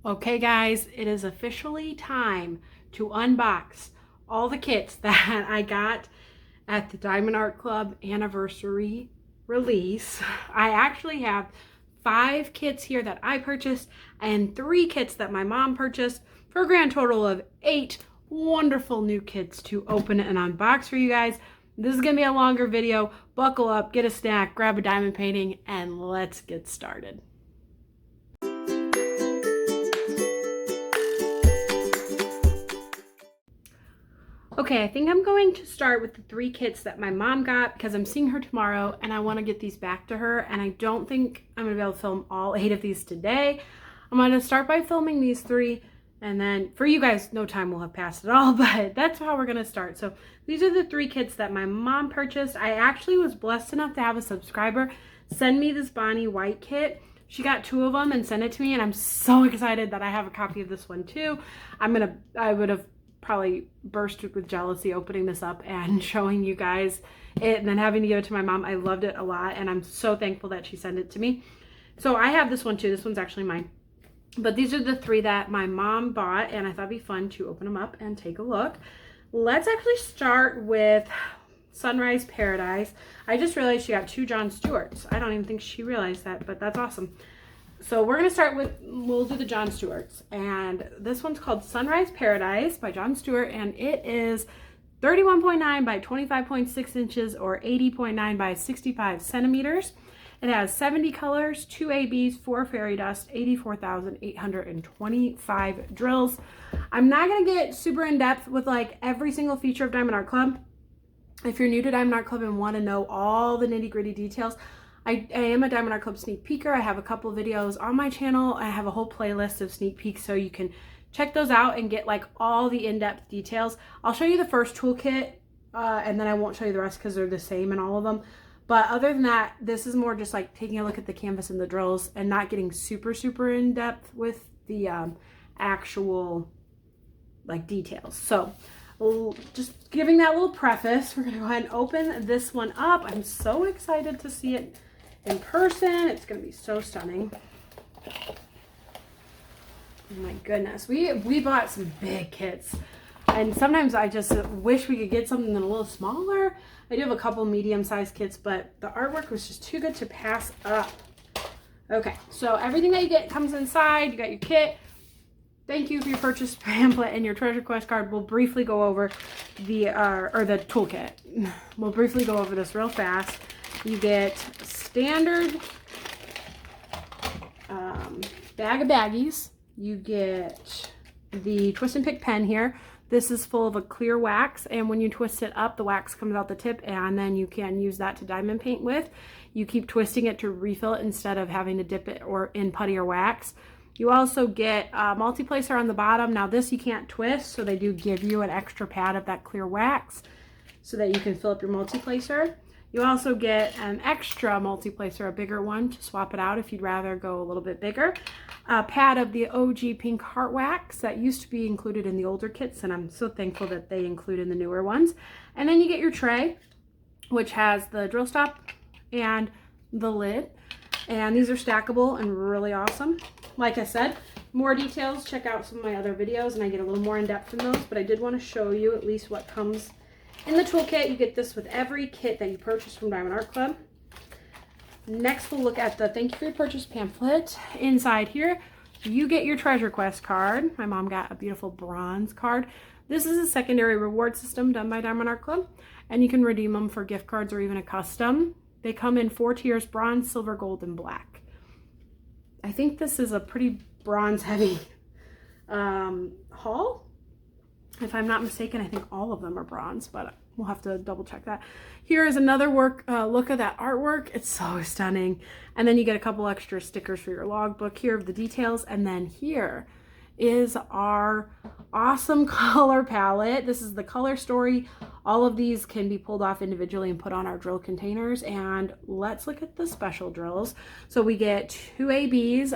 Okay guys, it is officially time to unbox all the kits that I got at the Diamond Art Club anniversary release. I actually have 5 kits here that I purchased and 3 kits that my mom purchased for a grand total of 8 wonderful new kits to open and unbox for you guys. This is going to be a longer video. Buckle up, get a snack, grab a diamond painting, and let's get started. Okay, I think I'm going to start with the 3 kits that my mom got because I'm seeing her tomorrow and I want to get these back to her, and I don't think I'm going to be able to film all 8 of these today. I'm going to start by filming these 3, and then for you guys, no time will have passed at all, but that's how we're going to start. So these are the 3 kits that my mom purchased. I actually was blessed enough to have a subscriber send me this Bonnie White kit. She got 2 of them and sent it to me, and I'm so excited that I have a copy of this one too. I would have probably burst with jealousy opening this up and showing you guys it and then having to give it to my mom. I loved it a lot and I'm so thankful that she sent it to me. So I have this one too. This one's actually mine. But these are the 3 that my mom bought, and I thought it'd be fun to open them up and take a look. Let's actually start with Sunrise Paradise. I just realized she got 2 Jon Stewarts. I don't even think she realized that, but that's awesome. So we're going to start with, we'll do the Jon Stewarts. And this one's called Sunrise Paradise by Jon Stewart. And it is 31.9 by 25.6 inches or 80.9 by 65 centimeters. It has 70 colors, 2 ABs, 4 fairy dust, 84,825 drills. I'm not going to get super in depth with like every single feature of Diamond Art Club. If you're new to Diamond Art Club and want to know all the nitty gritty details, I am a Diamond Art Club sneak peeker. I have a couple of videos on my channel. I have a whole playlist of sneak peeks, so you can check those out and get like all the in-depth details. I'll show you the first toolkit and then I won't show you the rest because they're the same in all of them. But other than that, this is more just like taking a look at the canvas and the drills and not getting super in depth with the actual like details. So just giving that little preface, we're gonna go ahead and open this one up. I'm so excited to see it in person. It's gonna be so stunning. Oh my goodness, we bought some big kits, and sometimes I just wish we could get something a little smaller. I do have a couple medium-sized kits, but the artwork was just too good to pass up. Okay, so everything that you get comes inside. You got your kit. Thank you for your purchase pamphlet and your treasure quest card. We'll briefly go over the toolkit. We'll briefly go over this real fast. You get standard bag of baggies. You get the twist and pick pen here. This is full of a clear wax, and when you twist it up, the wax comes out the tip, and then you can use that to diamond paint with. You keep twisting it to refill it instead of having to dip it or in putty or wax. You also get a multi-placer on the bottom. Now this you can't twist, so they do give you an extra pad of that clear wax so that you can fill up your multi-placer. You also get an extra multi-placer, a bigger one, to swap it out if you'd rather go a little bit bigger. A pad of the OG pink heart wax that used to be included in the older kits, and I'm so thankful that they include in the newer ones. And then you get your tray, which has the drill stop and the lid. And these are stackable and really awesome. Like I said, more details, check out some of my other videos and I get a little more in depth in those, but I did want to show you at least what comes in the toolkit. You get this with every kit that you purchase from Diamond Art Club. Next, we'll look at the thank you for your purchase pamphlet. Inside here, you get your treasure quest card. My mom got a beautiful bronze card. This is a secondary reward system done by Diamond Art Club, and you can redeem them for gift cards or even a custom. They come in 4 tiers: bronze, silver, gold, and black. I think this is a pretty bronze heavy haul. If I'm not mistaken, I think all of them are bronze, but we'll have to double check that. Here is another look at that artwork. It's so stunning. And then you get a couple extra stickers for your logbook here of the details. And then here is our awesome color palette. This is the color story. All of these can be pulled off individually and put on our drill containers. And let's look at the special drills. So we get 2 ABs,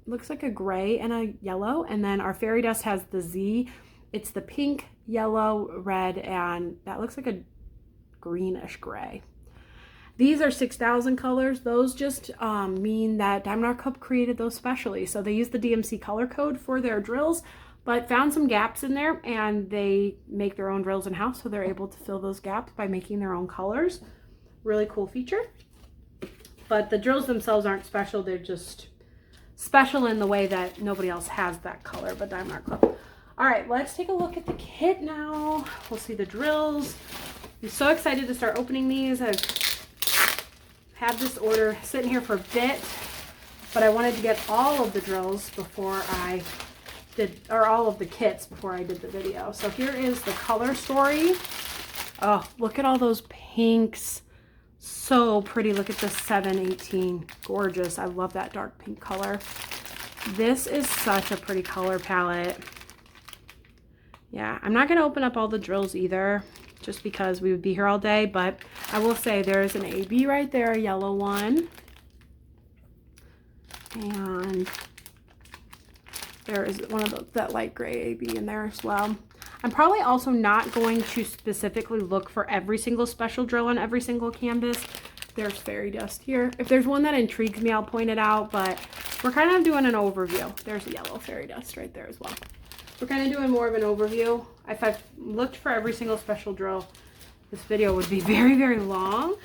looks like a gray and a yellow. And then our fairy dust has the Z. It's the pink, yellow, red, and that looks like a greenish gray. These are 6,000 colors. Those just mean that Diamond Art Club created those specially. So they use the DMC color code for their drills, but found some gaps in there, and they make their own drills in-house, so they're able to fill those gaps by making their own colors. Really cool feature. But the drills themselves aren't special. They're just special in the way that nobody else has that color but Diamond Art Club. All right, let's take a look at the kit now. We'll see the drills. I'm so excited to start opening these. I've had this order sitting here for a bit, but I wanted to get all of the drills before I did, or all of the kits before I did the video. So here is the color story. Oh, look at all those pinks. So pretty. Look at the 718. Gorgeous. I love that dark pink color. This is such a pretty color palette. Yeah, I'm not going to open up all the drills either, just because we would be here all day, but I will say there's an AB right there, a yellow one. And there is one of that light gray AB in there as well. I'm probably also not going to specifically look for every single special drill on every single canvas. There's fairy dust here. If there's one that intrigues me, I'll point it out, but we're kind of doing an overview. There's a yellow fairy dust right there as well. We're kind of doing more of an overview. If I've looked for every single special drill, this video would be very, very long.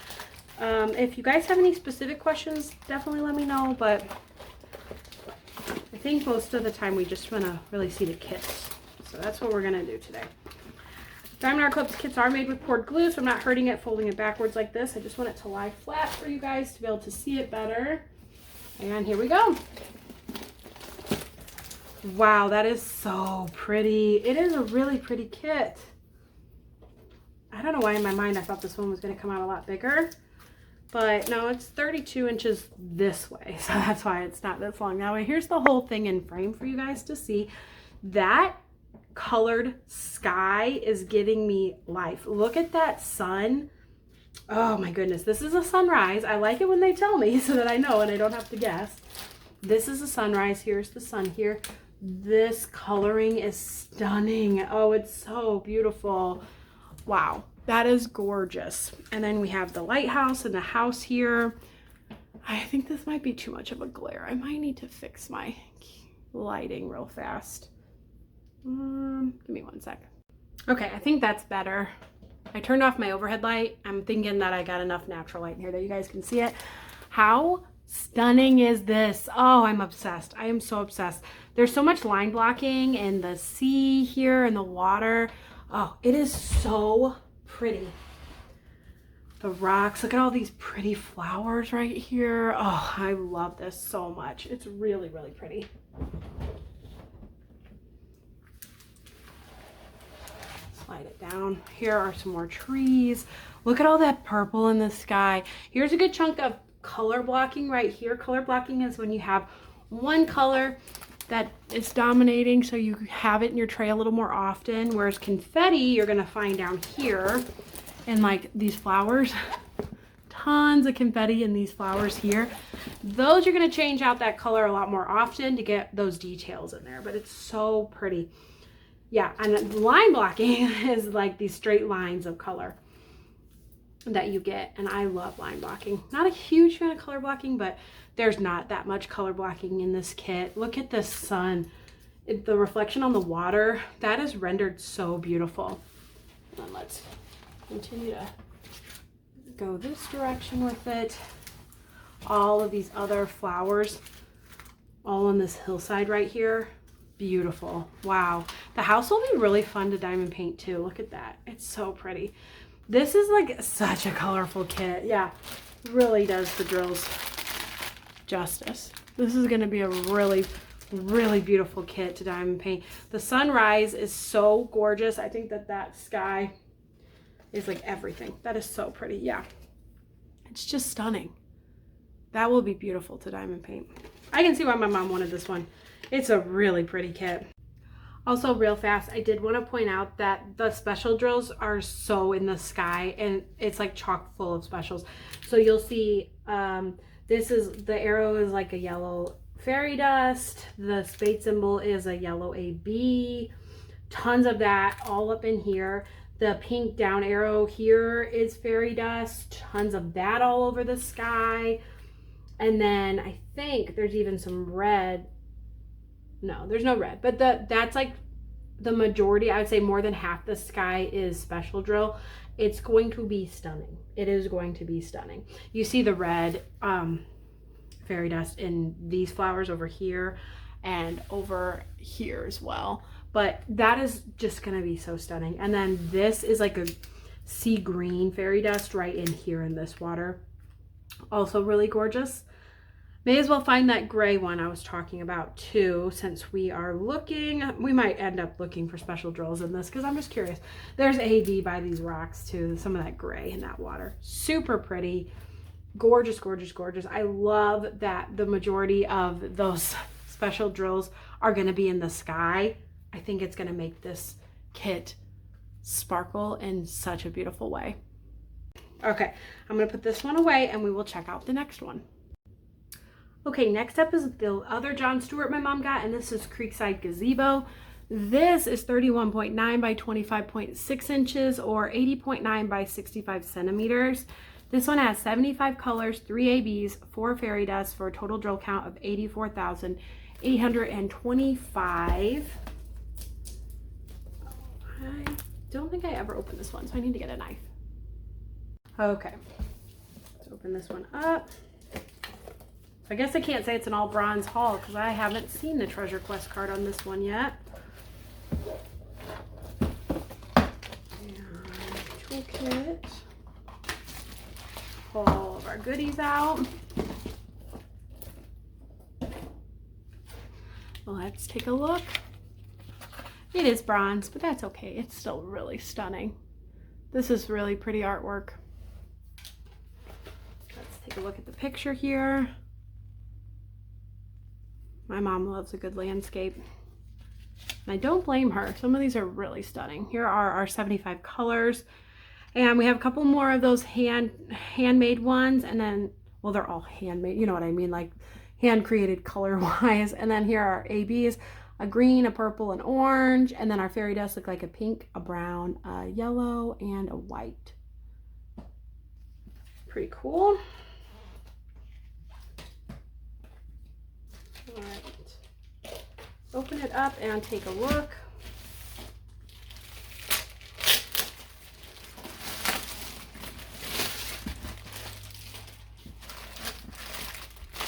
If you guys have any specific questions, definitely let me know, but I think most of the time we just want to really see the kits. So that's what we're going to do today. Diamond Art Club's kits are made with poured glue, so I'm not hurting it, folding it backwards like this. I just want it to lie flat for you guys to be able to see it better. And here we go. Wow, that is so pretty. It is a really pretty kit. I don't know why in my mind I thought this one was going to come out a lot bigger. But no, it's 32 inches this way. So that's why it's not this long. Now, here's the whole thing in frame for you guys to see. That colored sky is giving me life. Look at that sun. Oh my goodness, this is a sunrise. I like it when they tell me so that I know and I don't have to guess. This is a sunrise. Here's the sun here. This coloring is stunning. Oh, it's so beautiful. Wow, that is gorgeous. And then we have the lighthouse and the house here. I think this might be too much of a glare. I might need to fix my lighting real fast. Give me one sec. Okay, I think that's better. I turned off my overhead light. I'm thinking that I got enough natural light in here that you guys can see it. How stunning is this? Oh, I'm obsessed. I am so obsessed. There's so much line blocking in the sea here and the water. Oh, it is so pretty. The rocks, look at all these pretty flowers right here. Oh, I love this so much. It's really, really pretty. Slide it down. Here are some more trees. Look at all that purple in the sky. Here's a good chunk of color blocking right here. Color blocking is when you have one color that is dominating, so you have it in your tray a little more often, whereas confetti you're gonna find down here and like these flowers, tons of confetti in these flowers here. Those you're gonna change out that color a lot more often to get those details in there, but it's so pretty. Yeah, and line blocking is like these straight lines of color that you get, and I love line blocking. Not a huge fan of color blocking, but there's not that much color blocking in this kit. Look at the sun. The reflection on the water, that is rendered so beautiful. And let's continue to go this direction with it. All of these other flowers all on this hillside right here. Beautiful. Wow. The house will be really fun to diamond paint too. Look at that. It's so pretty. This is like such a colorful kit. Yeah, really does the drills justice. This is going to be a really, really beautiful kit to diamond paint. The sunrise is so gorgeous. I think that that sky is like everything. That is so pretty. Yeah, it's just stunning. That will be beautiful to diamond paint. I can see why my mom wanted this one. It's a really pretty kit. Also, real fast, I did want to point out that the special drills are so in the sky, and it's like chock full of specials. So you'll see this is, the arrow is like a yellow fairy dust. The spade symbol is a yellow AB. Tons of that all up in here. The pink down arrow here is fairy dust. Tons of that all over the sky. And then I think there's even some red. No, there's no red. But that's like the majority. I would say more than half the sky is special drill. It's going to be stunning. It is going to be stunning. You see the red fairy dust in these flowers over here and over here as well. But that is just going to be so stunning. And then this is like a sea green fairy dust right in here in this water. Also really gorgeous. May as well find that gray one I was talking about too, since we are looking. We might end up looking for special drills in this because I'm just curious. There's AB by these rocks too. Some of that gray in that water. Super pretty. Gorgeous, gorgeous, gorgeous. I love that the majority of those special drills are going to be in the sky. I think it's going to make this kit sparkle in such a beautiful way. Okay, I'm going to put this one away and we will check out the next one. Okay, next up is the other John Stewart my mom got, and this is Creekside Gazebo. This is 31.9 by 25.6 inches or 80.9 by 65 centimeters. This one has 75 colors, 3 ABs, 4 fairy dusts for a total drill count of 84,825. I don't think I ever opened this one, so I need to get a knife. Okay, let's open this one up. I guess I can't say it's an all bronze haul because I haven't seen the Treasure Quest card on this one yet. And toolkit. Pull all of our goodies out. Let's take a look. It is bronze, but that's okay. It's still really stunning. This is really pretty artwork. Let's take a look at the picture here. My mom loves a good landscape. And I don't blame her. Some of these are really stunning. Here are our 75 colors. And we have a couple more of those handmade ones. And then, well, they're all handmade. You know what I mean? Like hand created color wise. And then here are our ABs. A green, a purple, an orange, and then our fairy dust look like a pink, a brown, a yellow, and a white. Pretty cool. All right. Open it up and take a look.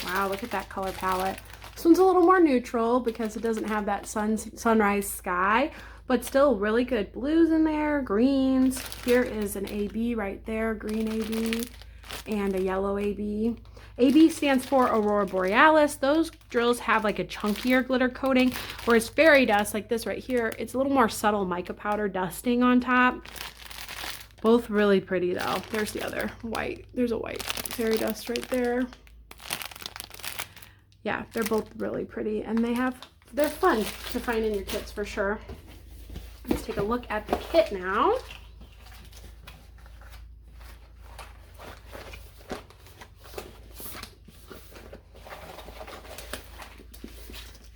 Wow, look at that color palette. This one's a little more neutral because it doesn't have that sunrise sky, but still really good blues in there, greens. Here is an AB right there, green AB, and a yellow AB. AB stands for Aurora Borealis. Those drills have like a chunkier glitter coating, whereas fairy dust, like this right here, it's a little more subtle mica powder dusting on top. Both really pretty though. There's the other white. There's a white fairy dust right there. Yeah, they're both really pretty, and they're fun to find in your kits for sure. Let's take a look at the kit now.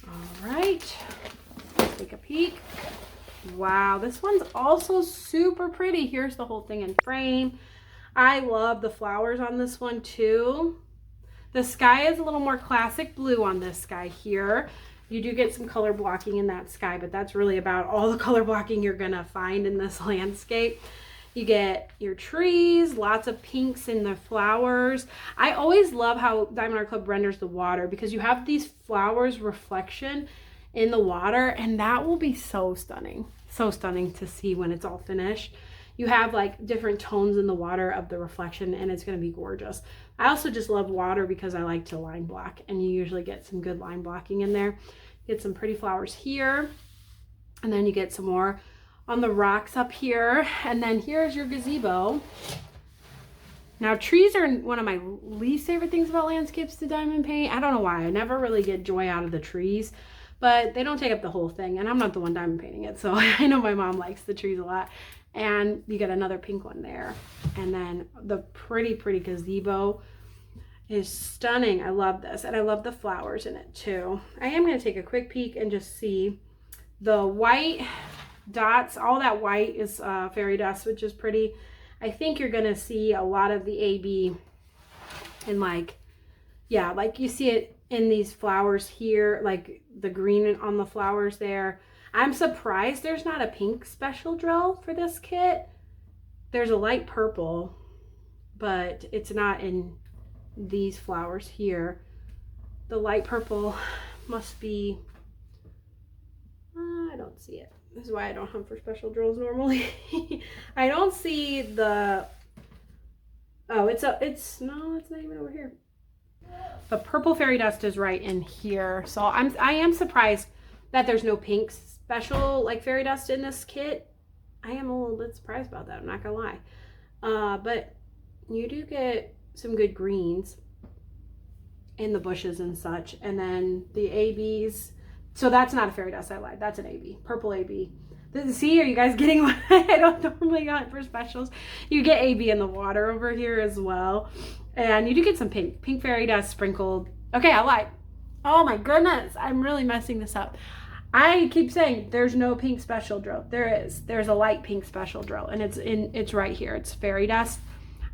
All right, take a peek. Wow, this one's also super pretty. Here's the whole thing in frame. I love the flowers on this one too. The sky is a little more classic blue on this sky here. You do get some color blocking in that sky, but that's really about all the color blocking you're gonna find in this landscape. You get your trees, lots of pinks in the flowers. I always love how Diamond Art Club renders the water because you have these flowers reflection in the water, and that will be so stunning to see when it's all finished. You have like different tones in the water of the reflection, and it's going to be gorgeous. I also just love water because I like to line block, and you usually get some good line blocking in there. Get some pretty flowers here, and then you get some more on the rocks up here, and then here's your gazebo. Now trees are one of my least favorite things about landscapes to diamond paint. I don't know why. I never really get joy out of the trees, but they don't take up the whole thing, and I'm not the one diamond painting it, so I know my mom likes the trees a lot. And you get another pink one there. And then the pretty gazebo is stunning. I love this. And I love the flowers in it too. I am going to take a quick peek and just see the white dots. All that white is fairy dust, which is pretty. I think you're going to see a lot of the AB in like, yeah, like you see it in these flowers here, like the green on the flowers there. I'm surprised there's not a pink special drill for this kit. There's a light purple, but it's not in these flowers here. The light purple must be, I don't see it. This is why I don't hunt for special drills normally. I don't see the, oh, it's no, it's not even over here. The purple fairy dust is right in here. So I am surprised that there's no pink special like fairy dust in this kit. I am a little bit surprised about that, I'm not gonna lie. But you do get some good greens in the bushes and such. And then the ABs, so that's not a fairy dust, I lied. That's an AB, purple AB. See, are you guys getting what I don't normally hunt for specials? You get AB in the water over here as well. And you do get some pink fairy dust sprinkled. Okay, I lied. Oh my goodness, I'm really messing this up. I keep saying there's no pink special drill. There is. There's a light pink special drill, and it's right here. It's fairy dust.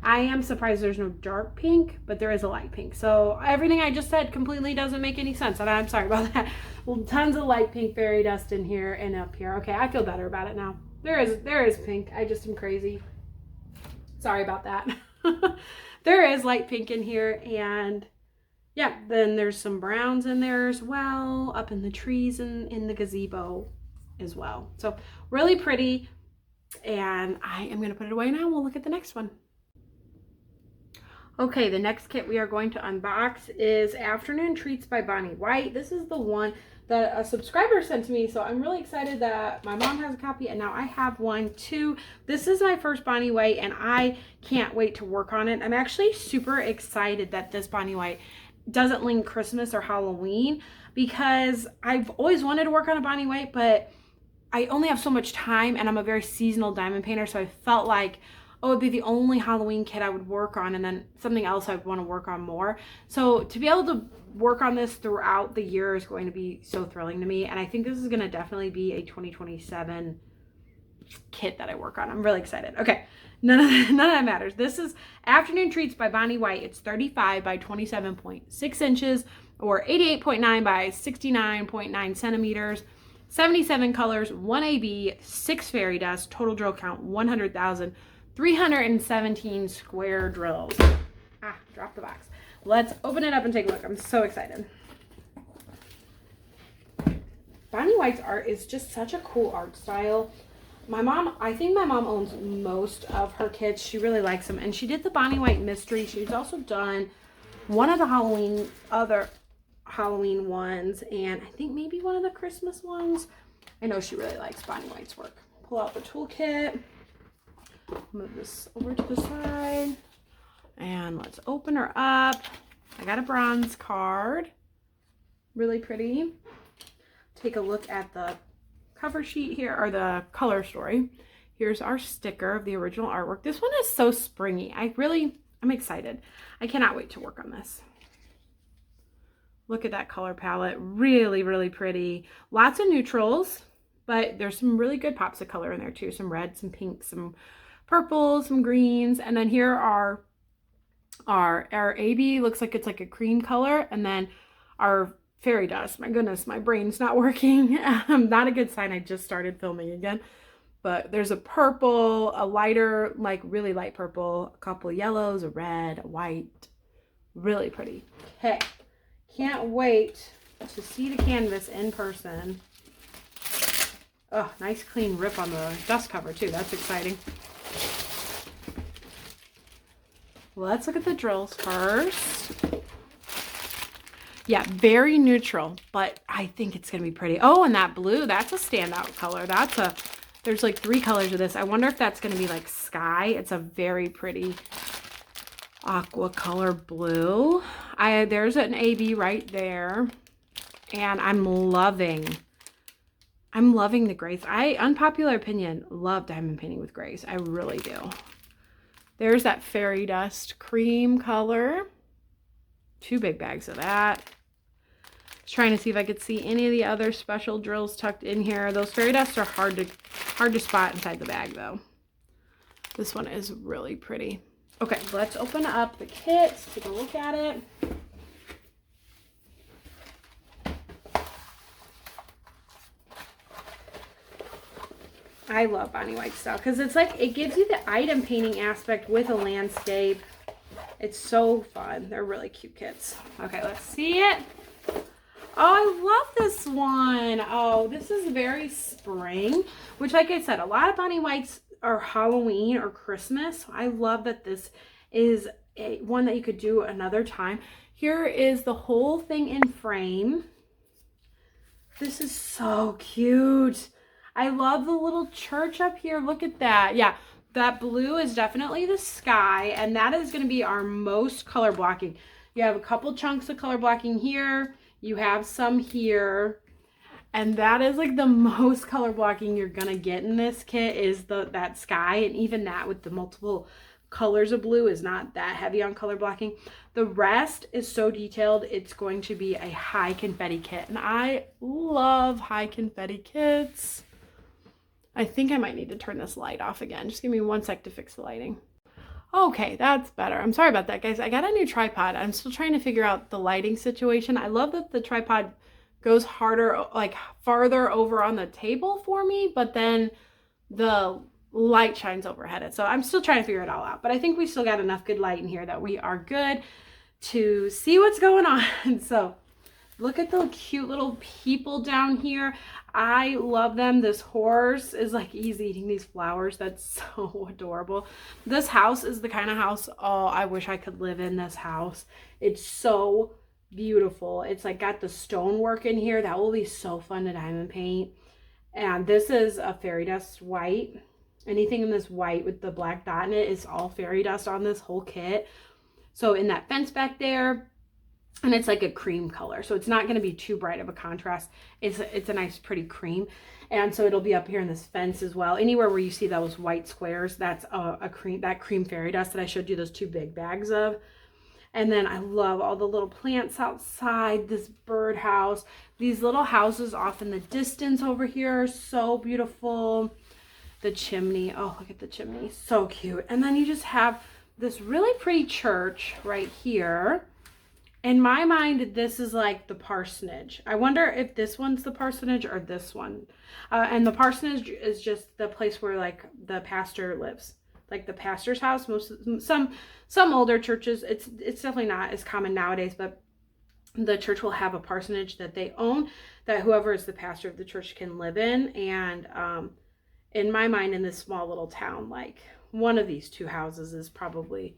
I am surprised there's no dark pink, but there is a light pink. So everything I just said completely doesn't make any sense, and I'm sorry about that. Well, tons of light pink fairy dust in here and up here. Okay, I feel better about it now. There is pink. I just am crazy. Sorry about that. There is light pink in here, and yeah, then there's some browns in there as well, up in the trees and in the gazebo as well. So really pretty, and I am going to put it away now. We'll look at the next one. Okay, the next kit we are going to unbox is Afternoon Treats by Bonnie White. This is the one that a subscriber sent to me, so I'm really excited that my mom has a copy and now I have one too. This is my first Bonnie White and I can't wait to work on it. I'm actually super excited that this Bonnie White doesn't link Christmas or Halloween because I've always wanted to work on a Bonnie White, but I only have so much time and I'm a very seasonal diamond painter, so I felt like, oh, it'd be the only Halloween kit I would work on and then something else I'd want to work on more. So to be able to work on this throughout the year is going to be so thrilling to me, and I think this is going to definitely be a 2027 kit that I work on. I'm really excited. Okay, none of that matters. This is Afternoon Treats by Bonnie White. It's 35 by 27.6 inches or 88.9 by 69.9 centimeters. 77 colors, 1 AB, 6 fairy dust, total drill count 100,000. 317 square drills. Ah, drop the box. Let's open it up and take a look. I'm so excited. Bonnie White's art is just such a cool art style. I think my mom owns most of her kits. She really likes them. And she did the Bonnie White Mystery. She's also done one of the other Halloween ones, and I think maybe one of the Christmas ones. I know she really likes Bonnie White's work. Pull out the toolkit. Move this over to the side and let's open her up. I got a bronze card, really pretty. Take a look at the cover sheet here, or the color story. Here's our sticker of the original artwork. This one is so springy. I'm excited. I cannot wait to work on this. Look at that color palette, really, really pretty. Lots of neutrals, but there's some really good pops of color in there too. Some red, some pink, some purples, some greens, and then here are our AB. Looks like it's like a cream color, and then our fairy dust. My goodness, my brain's not working. Not a good sign. I just started filming again. But there's a purple, a lighter, like really light purple, a couple of yellows, a red, a white. Really pretty. Okay, can't wait to see the canvas in person. Oh, nice clean rip on the dust cover too. That's exciting. Let's look at the drills first. Yeah, very neutral, but I think it's gonna be pretty. Oh, and that blue, that's a standout color. There's like 3 colors of this. I wonder if that's gonna be like sky. It's a very pretty aqua color blue. There's an AB right there, and I'm loving the grays. Unpopular opinion, love diamond painting with grays. I really do. There's that fairy dust cream color. 2 big bags of that. Just trying to see if I could see any of the other special drills tucked in here. Those fairy dusts are hard to spot inside the bag though. This one is really pretty. Okay, let's open up the kit, take a look at it. I love Bonnie White stuff because it's like, it gives you the item painting aspect with a landscape. It's so fun. They're really cute kits. Okay, let's see it. Oh, I love this one. Oh, this is very spring, which like I said, a lot of Bonnie Whites are Halloween or Christmas. I love that this is one that you could do another time. Here is the whole thing in frame. This is so cute. I love the little church up here. Look at that. Yeah, that blue is definitely the sky, and that is going to be our most color blocking. You have a couple chunks of color blocking here. You have some here. And that is like the most color blocking you're going to get in this kit is that sky. And even that with the multiple colors of blue is not that heavy on color blocking. The rest is so detailed, it's going to be a high confetti kit. And I love high confetti kits. I think I might need to turn this light off again. Just give me 1 sec to fix the lighting. Okay, that's better. I'm sorry about that, guys. I got a new tripod. I'm still trying to figure out the lighting situation. I love that the tripod goes harder, like farther over on the table for me, but then the light shines overhead it. So I'm still trying to figure it all out, but I think we still got enough good light in here that we are good to see what's going on. So look at the cute little people down here. I love them. This horse is like, he's eating these flowers. That's so adorable. This house is the kind of house, oh, I wish I could live in this house. It's so beautiful. It's like got the stonework in here. That will be so fun to diamond paint. And this is a fairy dust white. Anything in this white with the black dot in it is all fairy dust on this whole kit. So in that fence back there, and it's like a cream color, so it's not going to be too bright of a contrast. It's a nice pretty cream, and so it'll be up here in this fence as well. Anywhere where you see those white squares, that's a cream fairy dust that I showed you those 2 big bags of. And then I love all the little plants outside, this birdhouse. These little houses off in the distance over here are so beautiful. The chimney, oh, look at the chimney, so cute. And then you just have this really pretty church right here. In my mind, this is like the parsonage. I wonder if this one's the parsonage or this one. And the parsonage is just the place where like the pastor lives. Like the pastor's house. Some older churches, it's definitely not as common nowadays, but the church will have a parsonage that they own that whoever is the pastor of the church can live in. And in my mind, in this small little town, like one of these 2 houses is probably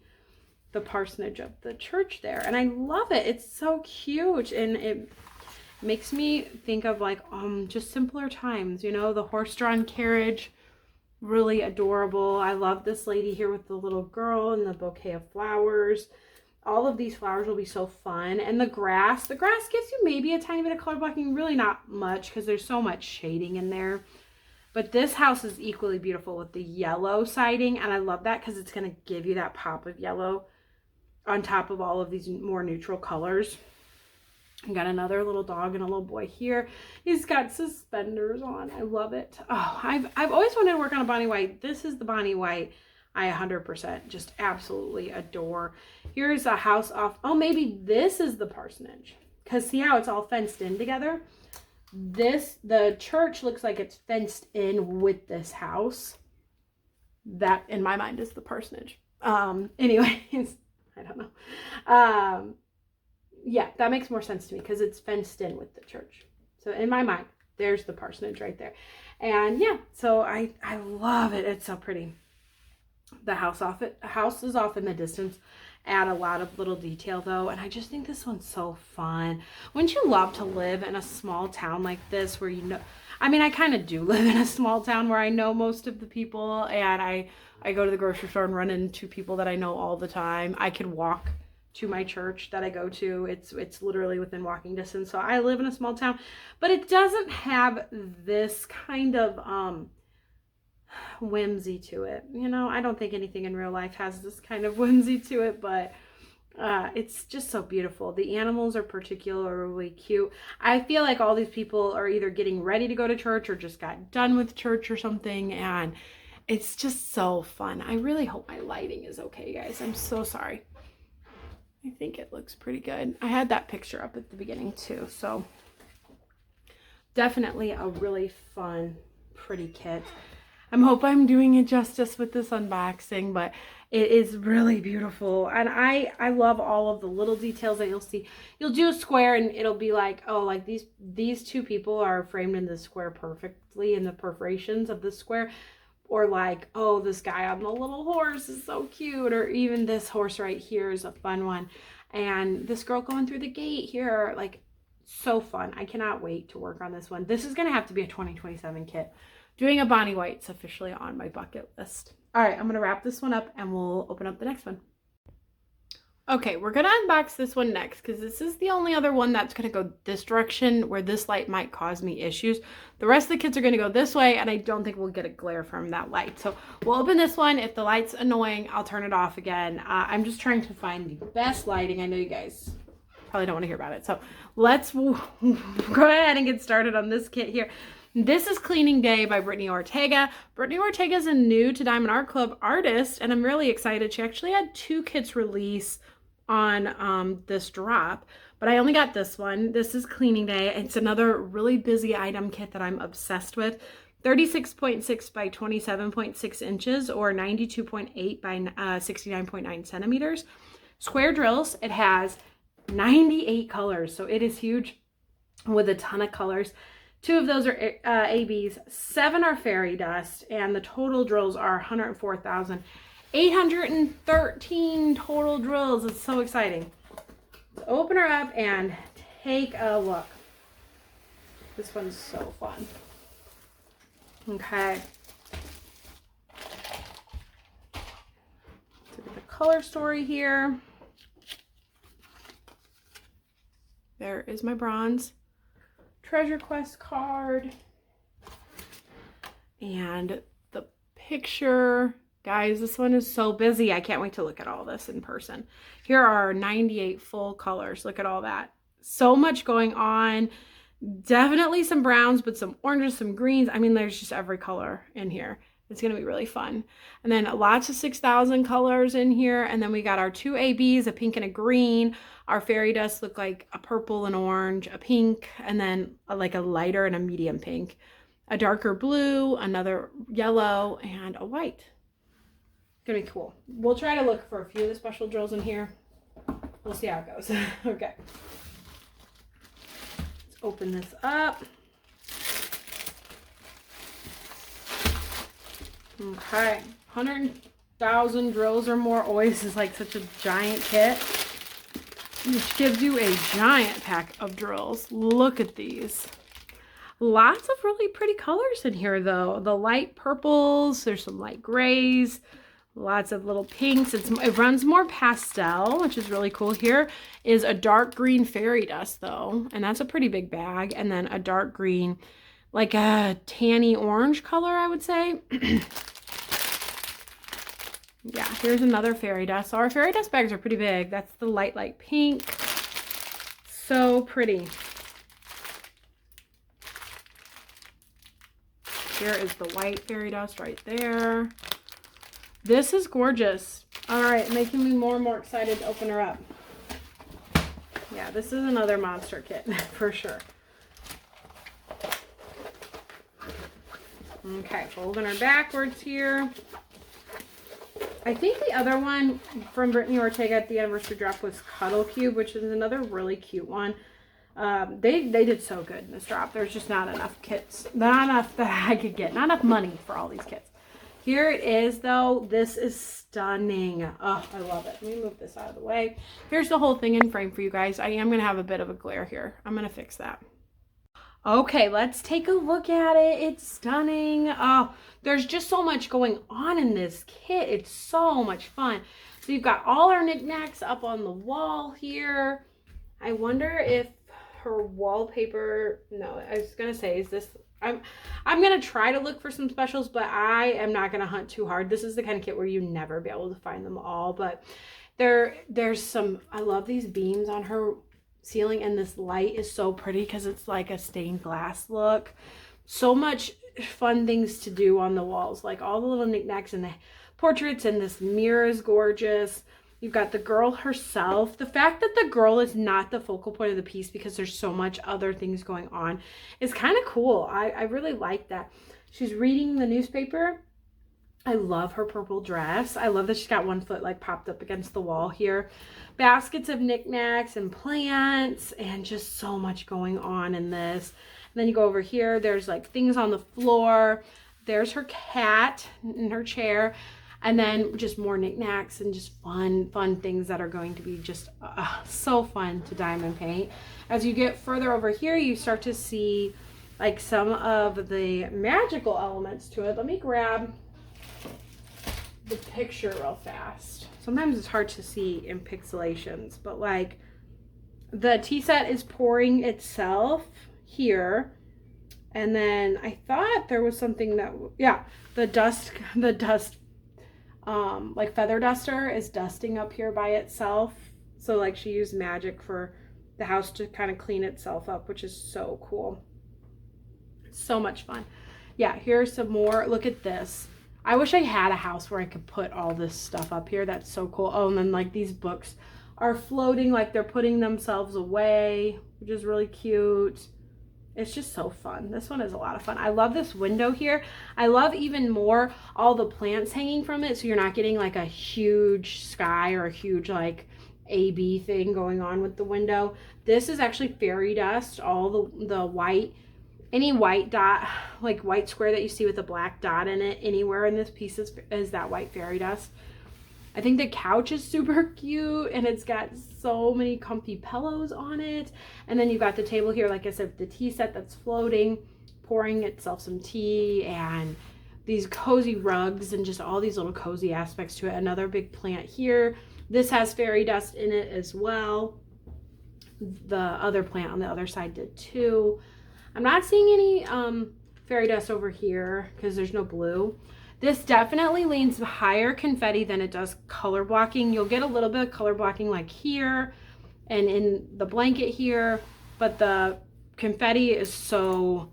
the parsonage of the church there. And I love it. It's so cute, and it makes me think of like just simpler times, you know, the horse-drawn carriage, really adorable. I love this lady here with the little girl and the bouquet of flowers. All of these flowers will be so fun. And the grass gives you maybe a tiny bit of color blocking, really not much because there's so much shading in there. But this house is equally beautiful with the yellow siding, and I love that because it's going to give you that pop of yellow on top of all of these more neutral colors. I got another little dog and a little boy here. He's got suspenders on. I love it. Oh, I've always wanted to work on a Bonnie White. This is the Bonnie White I 100% just absolutely adore. Here's a house off. Oh, maybe this is the parsonage. Because see how it's all fenced in together? The church looks like it's fenced in with this house. That, in my mind, is the parsonage. Anyways, I don't know. Yeah, that makes more sense to me because it's fenced in with the church. So in my mind, there's the parsonage right there. And yeah, so I love it. It's so pretty. The house is off in the distance. Add a lot of little detail though, and I just think this one's so fun. Wouldn't you love to live in a small town like this where you know, I mean, I kind of do live in a small town where I know most of the people, and I go to the grocery store and run into people that I know all the time. I can walk to my church that I go to. It's literally within walking distance. So I live in a small town, but it doesn't have this kind of whimsy to it. You know, I don't think anything in real life has this kind of whimsy to it, but It's just so beautiful. The animals are particularly cute. I feel like all these people are either getting ready to go to church or just got done with church or something, and it's just so fun. I really hope my lighting is okay, guys. I'm so sorry. I think it looks pretty good. I had that picture up at the beginning too, so definitely a really fun, pretty kit. I hope I'm doing it justice with this unboxing, but it is really beautiful. And I love all of the little details that you'll see. You'll do a square and it'll be like, oh, like these two people are framed in the square perfectly in the perforations of the square. Or like, oh, this guy on the little horse is so cute. Or even this horse right here is a fun one. And this girl going through the gate here, like, so fun. I cannot wait to work on this one. This is going to have to be a 2027 kit. Doing a Bonnie White's officially on my bucket list. All right, I'm going to wrap this one up and we'll open up the next one. Okay, we're going to unbox this one next because this is the only other one that's going to go this direction where this light might cause me issues. The rest of the kits are going to go this way, and I don't think we'll get a glare from that light. So we'll open this one. If the light's annoying, I'll turn it off again. I'm just trying to find the best lighting. I know you guys probably don't want to hear about it. So let's go ahead and get started on this kit here. This is Cleaning Day by Brittany Ortega. Brittany Ortega is a new to Diamond Art Club artist, and I'm really excited. She actually had 2 kits release on this drop, but I only got this one. This is Cleaning Day. It's another really busy item kit that I'm obsessed with. 36.6 by 27.6 inches or 92.8 by 69.9 centimeters. Square drills. It has 98 colors, so it is huge with a ton of colors. 2 of those are ABs, 7 are fairy dust, and the total drills are 104,813 total drills. It's so exciting. Let's open her up and take a look. This one's so fun. Okay. Look at the color story here. There is my bronze Treasure Quest card. And the picture. Guys, this one is so busy. I can't wait to look at all this in person. Here are 98 full colors. Look at all that. So much going on. Definitely some browns, but some oranges, some greens. I mean, there's just every color in here. It's going to be really fun. And then lots of 6,000 colors in here. And then we got our 2 ABs, a pink and a green. Our fairy dust look like a purple and orange, a pink, and then like a lighter and a medium pink. A darker blue, another yellow, and a white. It's gonna be cool. We'll try to look for a few of the special drills in here. We'll see how it goes. Okay. Let's open this up. Okay. 100,000 drills or more. Always is like such a giant kit, which gives you a giant pack of drills. Look at these. Lots of really pretty colors in here though. The light purples, there's some light grays, lots of little pinks. It runs more pastel, which is really cool. Here is a dark green fairy dust though, and that's a pretty big bag. And then a dark green, like a tanny orange color, I would say. Yeah, here's another fairy dust. So our fairy dust bags are pretty big. That's the light pink. So pretty. Here is the white fairy dust right there. This is gorgeous. All right, making me more and more excited to open her up. Yeah, this is another monster kit for sure. Okay, folding her backwards here. I think the other one from Brittany Ortega at the anniversary drop was Cuddle Cube, which is another really cute one. They did so good in this drop. There's just not enough kits. Not enough that I could get. Not enough money for all these kits. Here it is, though. This is stunning. Oh, I love it. Let me move this out of the way. Here's the whole thing in frame for you guys. I am going to have a bit of a glare here. I'm going to fix that. Okay, let's take a look at it. It's stunning. Oh, there's just so much going on in this kit. It's so much fun. So you've got all our knickknacks up on the wall here. I wonder if her wallpaper, no, I was gonna say, is this, I'm gonna try to look for some specials, but I am not gonna hunt too hard. This is the kind of kit where you never be able to find them all, but There's some, I love these beams on her ceiling, and this light is so pretty because it's like a stained glass look. So much fun things to do on the walls, like all the little knickknacks and the portraits, and this mirror is gorgeous. You've got the girl herself. The fact that the girl is not the focal point of the piece because there's so much other things going on is kind of cool. I really like that. She's reading the newspaper. I love her purple dress. I love that she's got one foot like popped up against the wall here. Baskets of knickknacks and plants, and just so much going on in this. And then you go over here, there's like things on the floor. There's her cat in her chair. And then just more knickknacks and just fun things that are going to be just so fun to diamond paint. As you get further over here, you start to see like some of the magical elements to it. Let me grab the picture real fast. Sometimes it's hard to see in pixelations, but like the tea set is pouring itself here. And then I thought there was something that, yeah, the dust like feather duster is dusting up here by itself. So like she used magic for the house to kind of clean itself up, which is so cool. So much fun. Yeah, here's some more. Look at this. I wish I had a house where I could put all this stuff up here. That's so cool. Oh, and then like these books are floating like they're putting themselves away, which is really cute. It's just so fun. This one is a lot of fun. I love this window here. I love even more all the plants hanging from it, so you're not getting like a huge sky or a huge like AB thing going on with the window. This is actually fairy dust. All the white, any white dot, like white square that you see with a black dot in it anywhere in this piece is that white fairy dust. I think the couch is super cute, and it's got so many comfy pillows on it. And then you've got the table here, like I said, the tea set that's floating, pouring itself some tea, and these cozy rugs and just all these little cozy aspects to it. Another big plant here. This has fairy dust in it as well. The other plant on the other side did too. I'm not seeing any fairy dust over here because there's no blue. This definitely leans higher confetti than it does color blocking. You'll get a little bit of color blocking like here and in the blanket here, but the confetti is so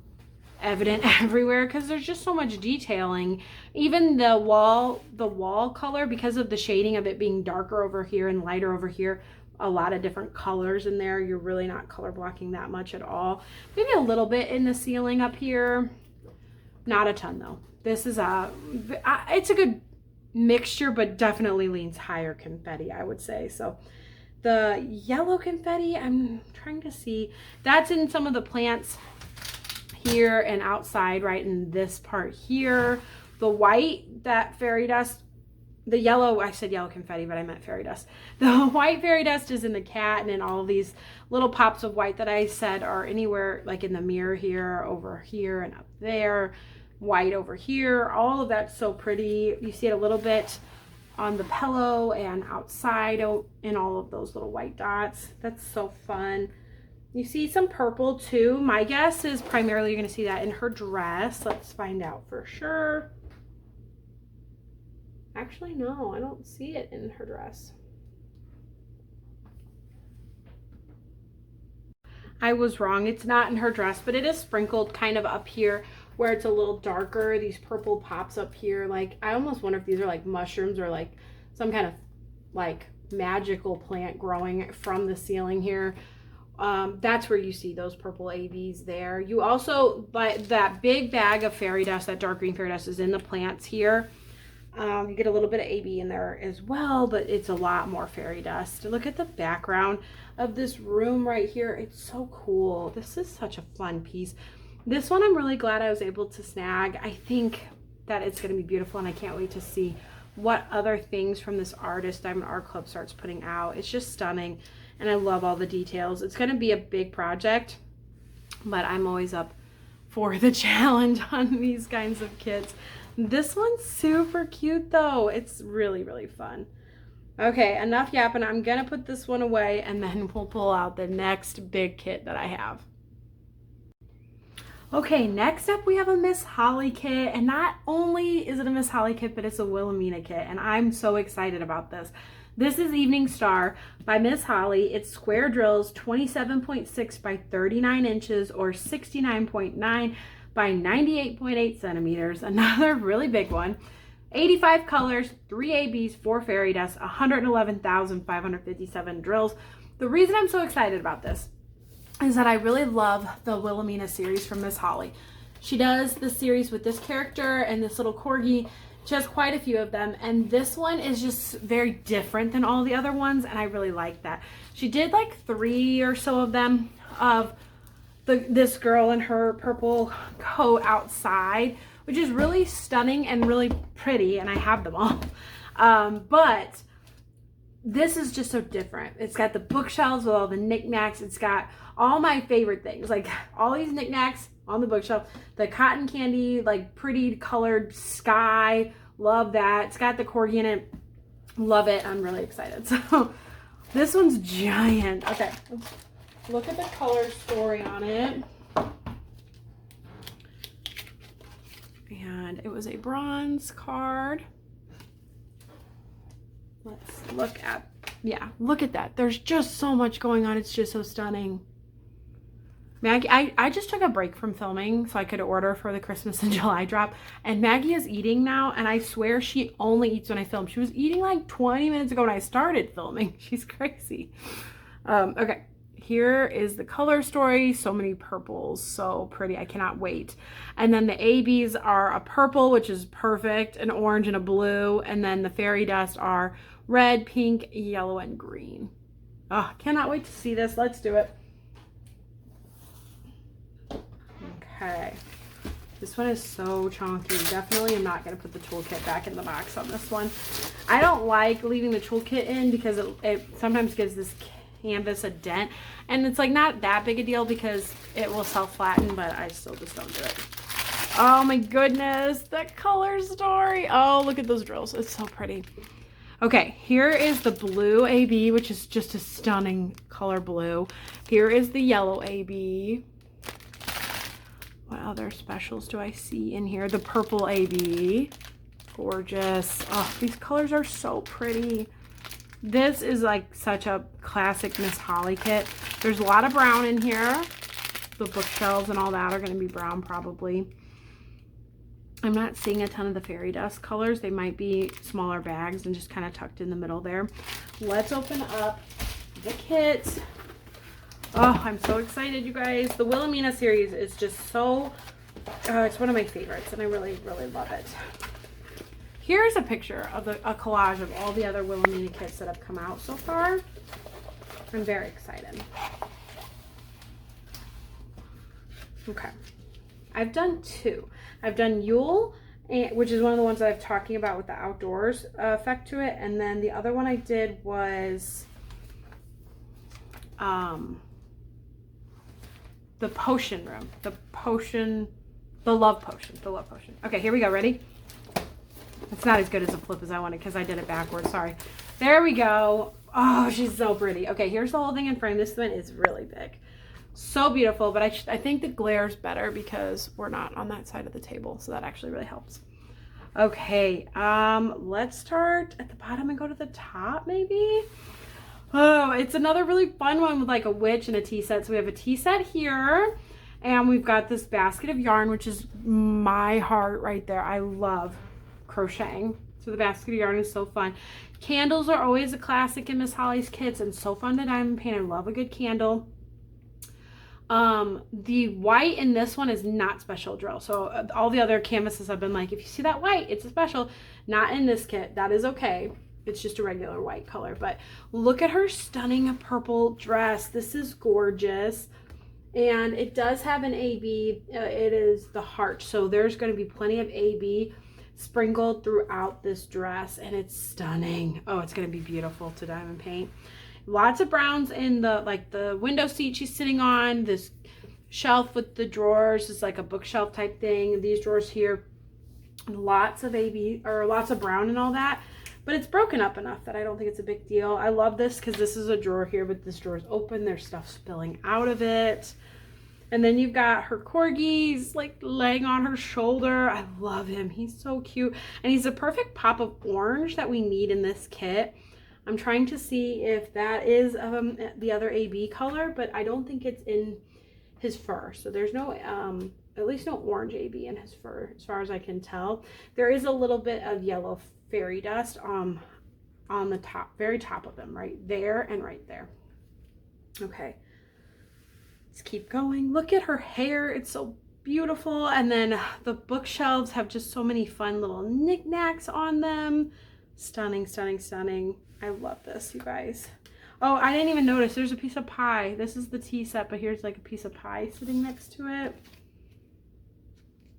evident everywhere because there's just so much detailing. Even the wall color, because of the shading of it being darker over here and lighter over here, a lot of different colors in there. You're really not color blocking that much at all. Maybe a little bit in the ceiling up here. Not a ton though. This is it's a good mixture, but definitely leans higher confetti, I would say. So the yellow confetti, I'm trying to see, that's in some of the plants here and outside, right in this part here. The white, that fairy dust, the yellow, I said yellow confetti, but I meant fairy dust. The white fairy dust is in the cat, and in all of these little pops of white that I said are anywhere, like in the mirror here, over here, and up there. White over here. All of that's so pretty. You see it a little bit on the pillow and outside in all of those little white dots. That's so fun. You see some purple too. My guess is primarily you're going to see that in her dress. Let's find out for sure. Actually, no, I don't see it in her dress. I was wrong. It's not in her dress, but it is sprinkled kind of up here where it's a little darker. These purple pops up here. Like, I almost wonder if these are like mushrooms or like some kind of like magical plant growing from the ceiling here. That's where you see those purple ABs there. You also, but that big bag of fairy dust, that dark green fairy dust is in the plants here. You get a little bit of AB in there as well, but it's a lot more fairy dust. Look at the background of this room right here. It's so cool. This is such a fun piece. This one I'm really glad I was able to snag. I think that it's going to be beautiful, and I can't wait to see what other things from this artist Diamond Art Club starts putting out. It's just stunning, and I love all the details. It's going to be a big project, but I'm always up for the challenge on these kinds of kits. This one's super cute though. It's really, really fun. Okay, enough yapping. I'm gonna put this one away, and then we'll pull out the next big kit that I have. Okay, next up we have a Miss Holly kit, and not only is it a Miss Holly kit, but it's a Wilhelmina kit, and I'm so excited about this. This is Evening Star by Miss Holly. It's square drills, 27.6 by 39 inches or 69.9 by 98.8 centimeters. Another really big one. 85 colors, 3 ABs, 4 fairy dust, 111,557 drills. The reason I'm so excited about this is that I really love the Wilhelmina series from Miss Holly. She does this series with this character and this little corgi. She has quite a few of them, and this one is just very different than all the other ones, and I really like that. She did like 3 or so of them of this girl in her purple coat outside, which is really stunning and really pretty, and I have them all. But this is just so different. It's got the bookshelves with all the knickknacks. It's got all my favorite things, like all these knickknacks on the bookshelf, the cotton candy, like pretty colored sky, love that. It's got the corgi in it, love it. I'm really excited. So this one's giant. Okay, let's look at the color story on it. And it was a bronze card. Let's look at, yeah, look at that. There's just so much going on. It's just so stunning. Maggie, I just took a break from filming so I could order for the Christmas in July drop, and Maggie is eating now, and I swear she only eats when I film. She was eating like 20 minutes ago when I started filming. She's crazy. Okay, here is the color story. So many purples, so pretty. I cannot wait. And then the ABs are a purple, which is perfect, an orange and a blue, and then the fairy dust are red, pink, yellow, and green. Oh, cannot wait to see this. Let's do it. Okay, this one is so chunky. Definitely am not going to put the toolkit back in the box on this one. I don't like leaving the toolkit in because it sometimes gives this canvas a dent, and it's like not that big a deal because it will self-flatten, but I still just don't do it. Oh my goodness, the color story. Oh, look at those drills. It's so pretty. Okay, here is the blue AB, which is just a stunning color blue. Here is the yellow AB. What other specials do I see in here? The purple AB. Gorgeous. Oh, these colors are so pretty. This is like such a classic Miss Holly kit. There's a lot of brown in here. The bookshelves and all that are going to be brown probably. I'm not seeing a ton of the fairy dust colors. They might be smaller bags and just kind of tucked in the middle there. Let's open up the kit. Oh, I'm so excited, you guys. The Wilhelmina series is just so, it's one of my favorites, and I really, really love it. Here's a picture of a collage of all the other Wilhelmina kits that have come out so far. I'm very excited. Okay. I've done 2. I've done Yule, which is one of the ones that I'm talking about with the outdoors effect to it, and then the other one I did was the potion room, the love potion. Okay, here we go. Ready? It's not as good as a flip as I wanted because I did it backwards. Sorry. There we go. Oh, she's so pretty. Okay, here's the whole thing in frame. This one is really big. So beautiful, but I think the glare's better because we're not on that side of the table, so that actually really helps. Okay, let's start at the bottom and go to the top, maybe. Oh, it's another really fun one with like a witch and a tea set. So we have a tea set here, and we've got this basket of yarn, which is my heart right there. I love crocheting. So the basket of yarn is so fun. Candles are always a classic in Miss Holly's kits and so fun to diamond paint. I love a good candle. The white in this one is not special drill. So all the other canvases I've been like, if you see that white, it's a special. Not in this kit. That is okay. It's just a regular white color. But look at her stunning purple dress. This is gorgeous. And it does have an AB. It is the heart. So there's going to be plenty of AB sprinkled throughout this dress. And it's stunning. Oh, it's going to be beautiful to diamond paint. Lots of browns in the window seat she's sitting on. This shelf with the drawers is like a bookshelf type thing. These drawers here, lots of AB or lots of brown and all that. But it's broken up enough that I don't think it's a big deal. I love this because this is a drawer here, but this drawer is open. There's stuff spilling out of it. And then you've got her corgis like laying on her shoulder. I love him. He's so cute. And he's a perfect pop of orange that we need in this kit. I'm trying to see if that is the other AB color, but I don't think it's in his fur. So there's no, at least no orange AB in his fur, as far as I can tell. There is a little bit of yellow fairy dust on the top, very top of him, right there and right there. Okay, let's keep going. Look at her hair. It's so beautiful. And then the bookshelves have just so many fun little knickknacks on them. Stunning, stunning, stunning. I love this, you guys. Oh, I didn't even notice there's a piece of pie. This is the tea set, but here's like a piece of pie sitting next to it.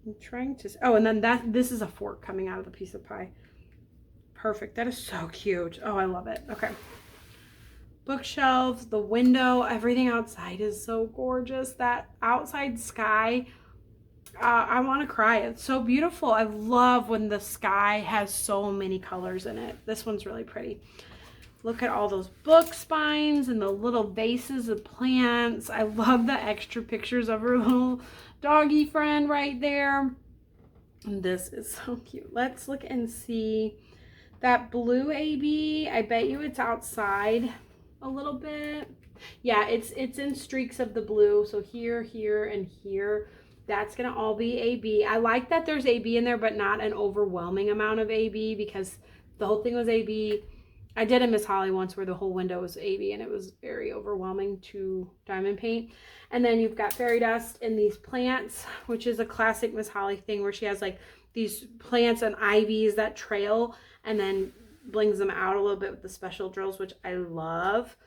I'm trying to, oh, and then this is a fork coming out of the piece of pie. Perfect. That is so cute. Oh, I love it. Okay. Bookshelves, the window, everything outside is so gorgeous. That outside sky, I want to cry. It's so beautiful. I love when the sky has so many colors in it. This one's really pretty. Look at all those book spines and the little vases of plants. I love the extra pictures of her little doggy friend right there. And this is so cute. Let's look and see that blue AB. I bet you it's outside a little bit. Yeah, it's in streaks of the blue. So here, here, and here. That's gonna all be AB. I like that there's AB in there, but not an overwhelming amount of AB, because the whole thing was AB. I did a Miss Holly once where the whole window was AB and it was very overwhelming to diamond paint. And then you've got fairy dust in these plants, which is a classic Miss Holly thing where she has like these plants and ivies that trail and then blings them out a little bit with the special drills, which I love.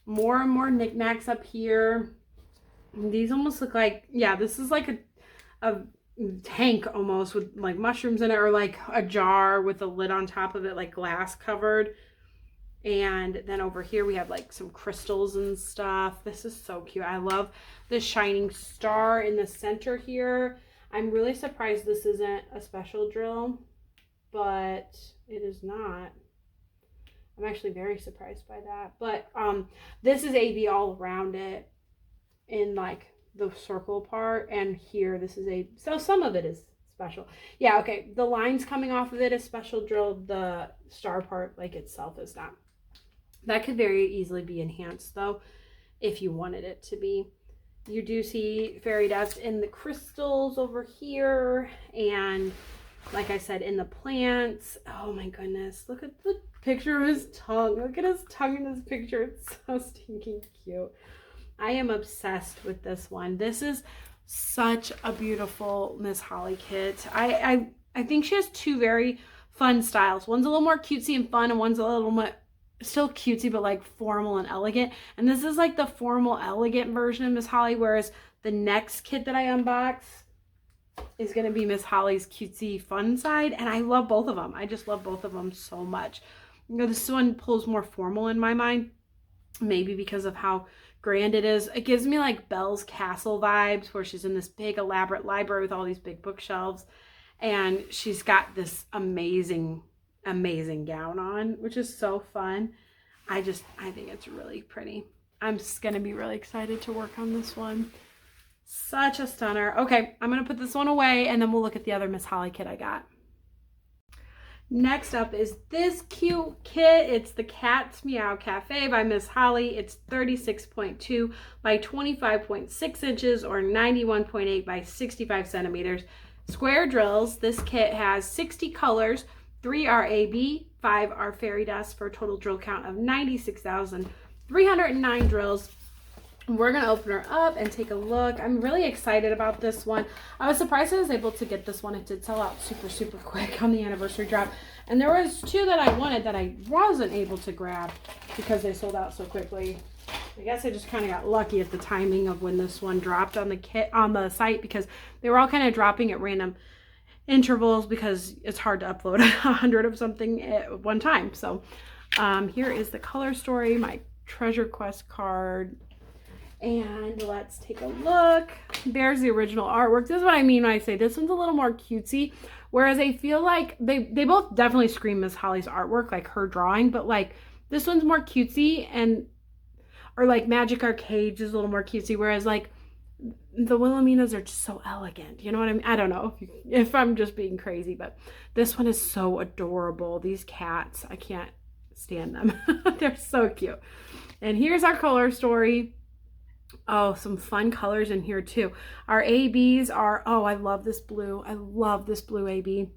More and more knickknacks up here. These almost look like, yeah, this is like a tank almost with like mushrooms in it, or like a jar with a lid on top of it, like glass covered. And then over here we have like some crystals and stuff. This is so cute. I love the shining star in the center here. I'm really surprised this isn't a special drill, but it is not. I'm actually very surprised by that. But this is AB all around it in like the circle part, and here this is so some of it is special. Yeah, okay, the lines coming off of it is special drilled. The star part like itself is not. That could very easily be enhanced though if you wanted it to be. You do see fairy dust in the crystals over here, and like I said, in the plants. Oh my goodness, look at the picture of his tongue. Look at his tongue in this picture. It's so stinking cute. I am obsessed with this one. This is such a beautiful Miss Holly kit. I think she has two very fun styles. One's a little more cutesy and fun, and one's a little more still cutesy but like formal and elegant. And this is like the formal elegant version of Miss Holly, whereas the next kit that I unbox is going to be Miss Holly's cutesy fun side. And I love both of them. I just love both of them so much. You know, this one pulls more formal in my mind, maybe because of how grand it is. It gives me like Belle's Castle vibes, where she's in this big elaborate library with all these big bookshelves, and she's got this amazing gown on, which is so fun. I think it's really pretty. I'm just gonna be really excited to work on this one. Such a stunner. Okay, I'm gonna put this one away and then we'll look at the other Miss Holly kit I got. Next up is this cute kit. It's the Cat's Meow Cafe by Miss Holly. It's 36.2 by 25.6 inches or 91.8 by 65 centimeters. Square drills. This kit has 60 colors. 3 are AB, 5 are fairy dust, for a total drill count of 96,309 drills. We're going to open her up and take a look. I'm really excited about this one. I was surprised I was able to get this one. It did sell out super quick on the anniversary drop. And there was 2 that I wanted that I wasn't able to grab because they sold out so quickly. I guess I just kind of got lucky at the timing of when this one dropped on the kit on the site, because they were all kind of dropping at random intervals because it's hard to upload 100 of something at one time. So here is the color story, my treasure quest card, and let's take a look. There's the original artwork. This is what I mean when I say this one's a little more cutesy, whereas I feel like they both definitely scream Miss Holly's artwork, like her drawing, but like this one's more cutesy, and or like Magic Arcades is a little more cutesy, whereas like the Wilhelminas are just so elegant. You know what I mean? I don't know if I'm just being crazy, but this one is so adorable. These cats, I can't stand them. They're so cute. And here's our color story. Oh, some fun colors in here too. Our ABs are, oh, I love this blue. I love this blue AB.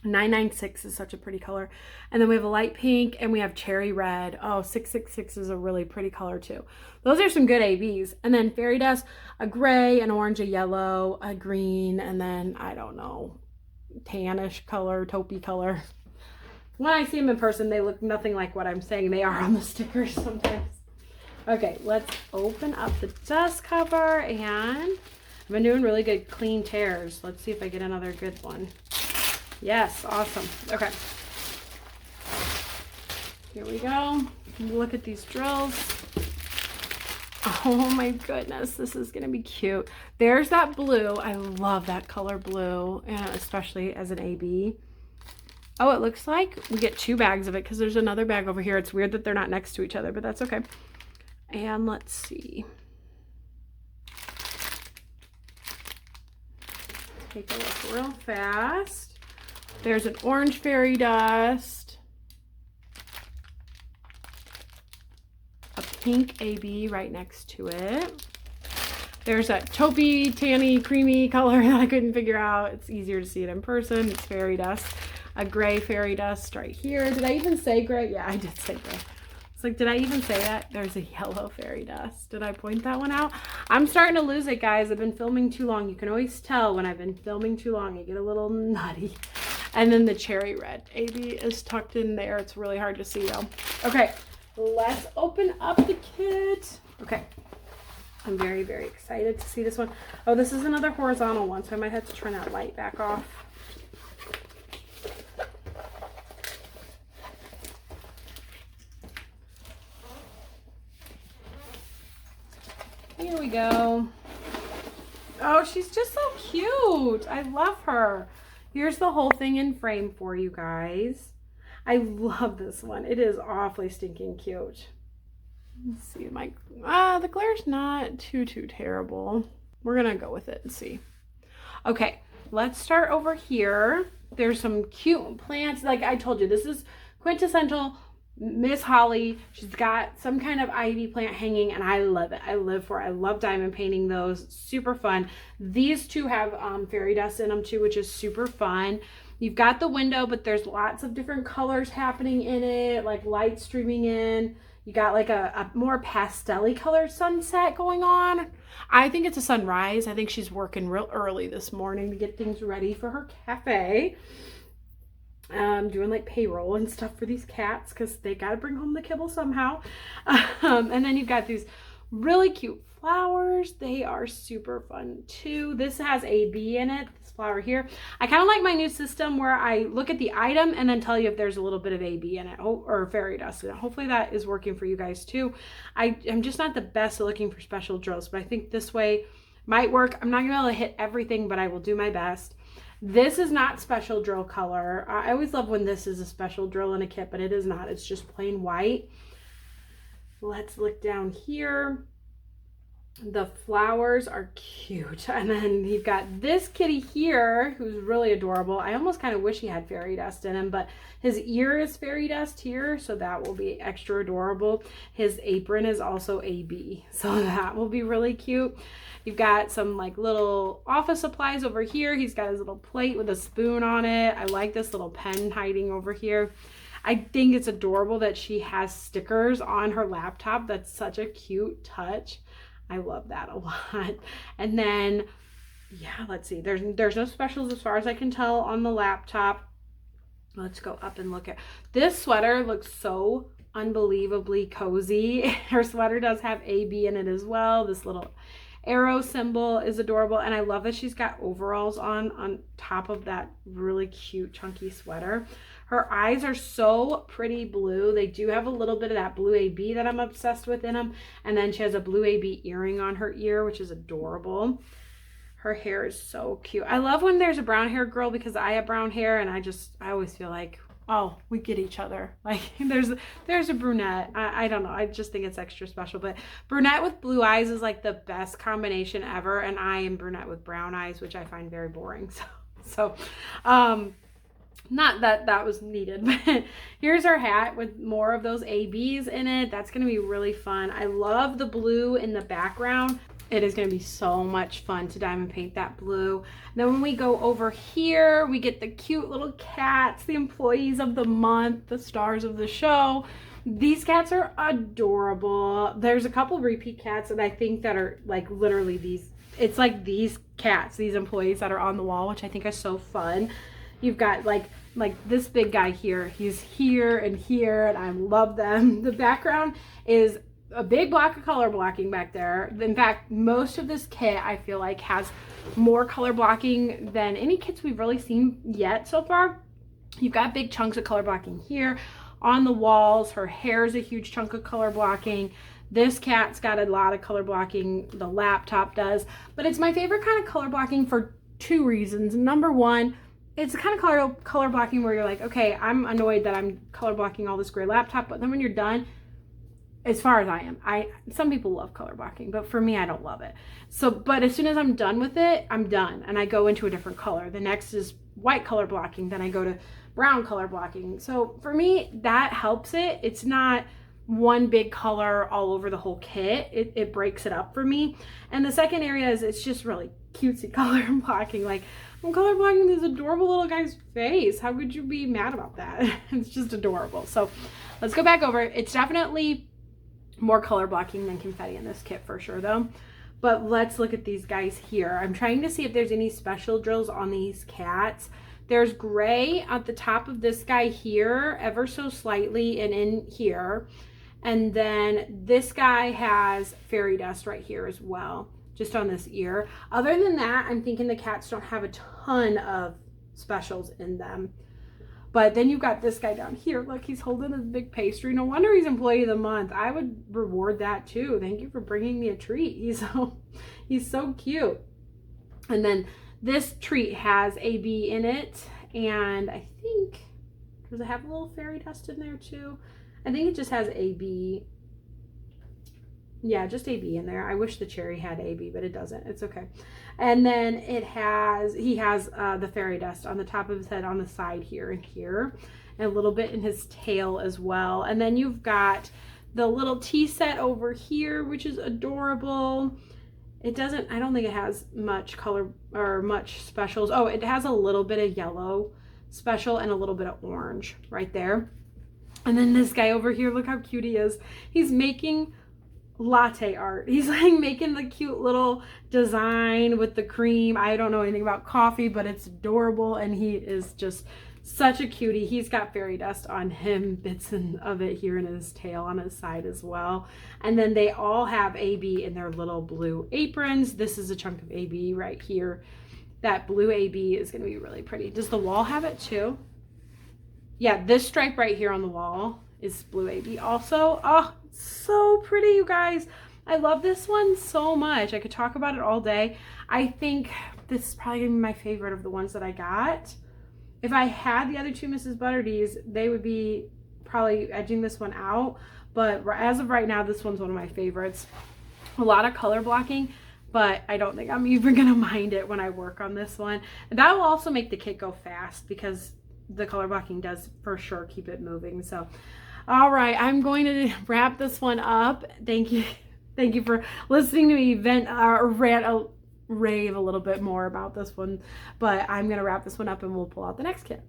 996 is such a pretty color. And then we have a light pink and we have cherry red. Oh, 666 is a really pretty color too. Those are some good ABs. And then fairy dust, a gray, an orange, a yellow, a green, and then I don't know, tannish color, taupey color. When I see them in person, they look nothing like what I'm saying they are on the stickers sometimes. Okay, let's open up the dust cover, and I've been doing really good clean tears. Let's see if I get another good one. Yes, awesome. Okay. Here we go. Look at these drills. Oh my goodness, this is gonna be cute. There's that blue. I love that color blue, and especially as an AB. Oh, it looks like we get 2 bags of it because there's another bag over here. It's weird that they're not next to each other, but that's okay. And let's see. Take a look real fast. There's an orange fairy dust, a pink AB right next to it. There's that taupey, tanny, creamy color that I couldn't figure out. It's easier to see it in person. It's fairy dust. A gray fairy dust right here. Did I even say gray? Yeah, I did say gray. It's like, did I even say that? There's a yellow fairy dust. Did I point that one out? I'm starting to lose it, guys. I've been filming too long. You can always tell when I've been filming too long. I get a little nutty. And then the cherry red AB is tucked in there. It's really hard to see though. Okay, let's open up the kit. Okay, I'm very, very excited to see this one. Oh, this is another horizontal one, so I might have to turn that light back off. Here we go. Oh, she's just so cute. I love her. Here's the whole thing in frame for you guys. I love this one. It is awfully stinking cute. Let's see, the glare's not too terrible. We're gonna go with it and see. Okay, let's start over here. There's some cute plants. Like I told you, this is quintessential Miss Holly. She's got some kind of ivy plant hanging, and I love it. I live for it. I love diamond painting those. Super fun. These two have fairy dust in them too, which is super fun. You've got the window, but there's lots of different colors happening in it, like light streaming in. You got like a more pastel-y colored sunset going on. I think it's a sunrise. I think she's working real early this morning to get things ready for her cafe. Doing like payroll and stuff for these cats because they got to bring home the kibble somehow. And then you've got these really cute flowers. They are super fun too. This has a bee in it, this flower here. I kind of like my new system where I look at the item and then tell you if there's a little bit of a bee in it, or fairy dust in it. Hopefully that is working for you guys too. I am just not the best at looking for special drills, but I think this way might work. I'm not gonna be able to hit everything, but I will do my best. This is not special drill color. I always love when this is a special drill in a kit, but it is not. It's just plain white. Let's look down here. The flowers are cute. And then you've got this kitty here who's really adorable. I almost kind of wish he had fairy dust in him, but his ear is fairy dust here, so that will be extra adorable. His apron is also AB, so that will be really cute. You've got some like little office supplies over here. He's got his little plate with a spoon on it. I like this little pen hiding over here. I think it's adorable that she has stickers on her laptop. That's such a cute touch. I love that a lot. And then, yeah, let's see. There's no specials as far as I can tell on the laptop. Let's go up and look at this sweater. Looks so unbelievably cozy. Her sweater does have AB in it as well. This little arrow symbol is adorable, and I love that she's got overalls on top of that really cute chunky sweater. Her eyes are so pretty blue. They do have a little bit of that blue AB that I'm obsessed with in them, and then she has a blue AB earring on her ear, which is adorable. Her hair is so cute. I love when there's a brown hair girl because I have brown hair, and I always feel like, oh, we get each other. Like there's a brunette. I don't know. I just think it's extra special. But brunette with blue eyes is like the best combination ever. And I am brunette with brown eyes, which I find very boring. So Not that that was needed, but here's our hat with more of those ABs in it. That's going to be really fun. I love the blue in the background. It is going to be so much fun to diamond paint that blue. Then when we go over here, we get the cute little cats, the employees of the month, the stars of the show. These cats are adorable. There's a couple repeat cats that I think that are like literally these. It's like these cats, these employees that are on the wall, which I think are so fun. You've got like this big guy here. He's here, and I love them. The background is a big block of color blocking back there. In fact, most of this kit I feel like has more color blocking than any kits we've really seen yet so far. You've got big chunks of color blocking here on the walls. Her hair is a huge chunk of color blocking. This cat's got a lot of color blocking. The laptop does, but it's my favorite kind of color blocking for two reasons. Number one, it's the kind of color blocking where you're like, okay, I'm annoyed that I'm color blocking all this gray laptop, but then when you're done, as far as I am, some people love color blocking, but for me, I don't love it. So, but as soon as I'm done with it, I'm done, and I go into a different color. The next is white color blocking, then I go to brown color blocking. So for me, that helps it. It's not one big color all over the whole kit. It breaks it up for me. And the second area is it's just really cutesy color blocking. Like, I'm color blocking this adorable little guy's face. How could you be mad about that? It's just adorable. So let's go back over. It's definitely more color blocking than confetti in this kit for sure though. But let's look at these guys here. I'm trying to see if there's any special drills on these cats. There's gray at the top of this guy here, ever so slightly, and in here. And then this guy has fairy dust right here as well, just on this ear. Other than that, I'm thinking the cats don't have a ton of specials in them. But then you've got this guy down here. Look, he's holding his big pastry. No wonder he's employee of the month. I would reward that too. Thank you for bringing me a treat. He's so cute. And then this treat has AB in it. And I think, does it have a little fairy dust in there too? I think it just has AB. Yeah, just AB in there. I wish the cherry had AB, but it doesn't. It's okay. And then he has the fairy dust on the top of his head, on the side here and here, and a little bit in his tail as well. And then you've got the little tea set over here, which is adorable. I don't think it has much color or much specials. Oh, it has a little bit of yellow special and a little bit of orange right there. And then this guy over here, look how cute he is. He's making latte art. He's like making the cute little design with the cream. I don't know anything about coffee, but it's adorable, and he is just such a cutie. He's got fairy dust on him, bits of it here in his tail on his side as well. And then they all have AB in their little blue aprons. This is a chunk of AB right here. That blue AB is going to be really pretty. Does the wall have it too? Yeah, this stripe right here on the wall is blue AB also. Oh, so pretty, you guys. I love this one so much. I could talk about it all day. I think this is probably gonna be my favorite of the ones that I got. If I had the other two Mrs. Butterdees, they would be probably edging this one out. But as of right now, this one's one of my favorites. A lot of color blocking, but I don't think I'm even gonna mind it when I work on this one. And that will also make the kit go fast because the color blocking does for sure keep it moving. So all right, I'm going to wrap this one up. Thank you for listening to me rave a little bit more about this one, but I'm gonna wrap this one up and we'll pull out the next kit.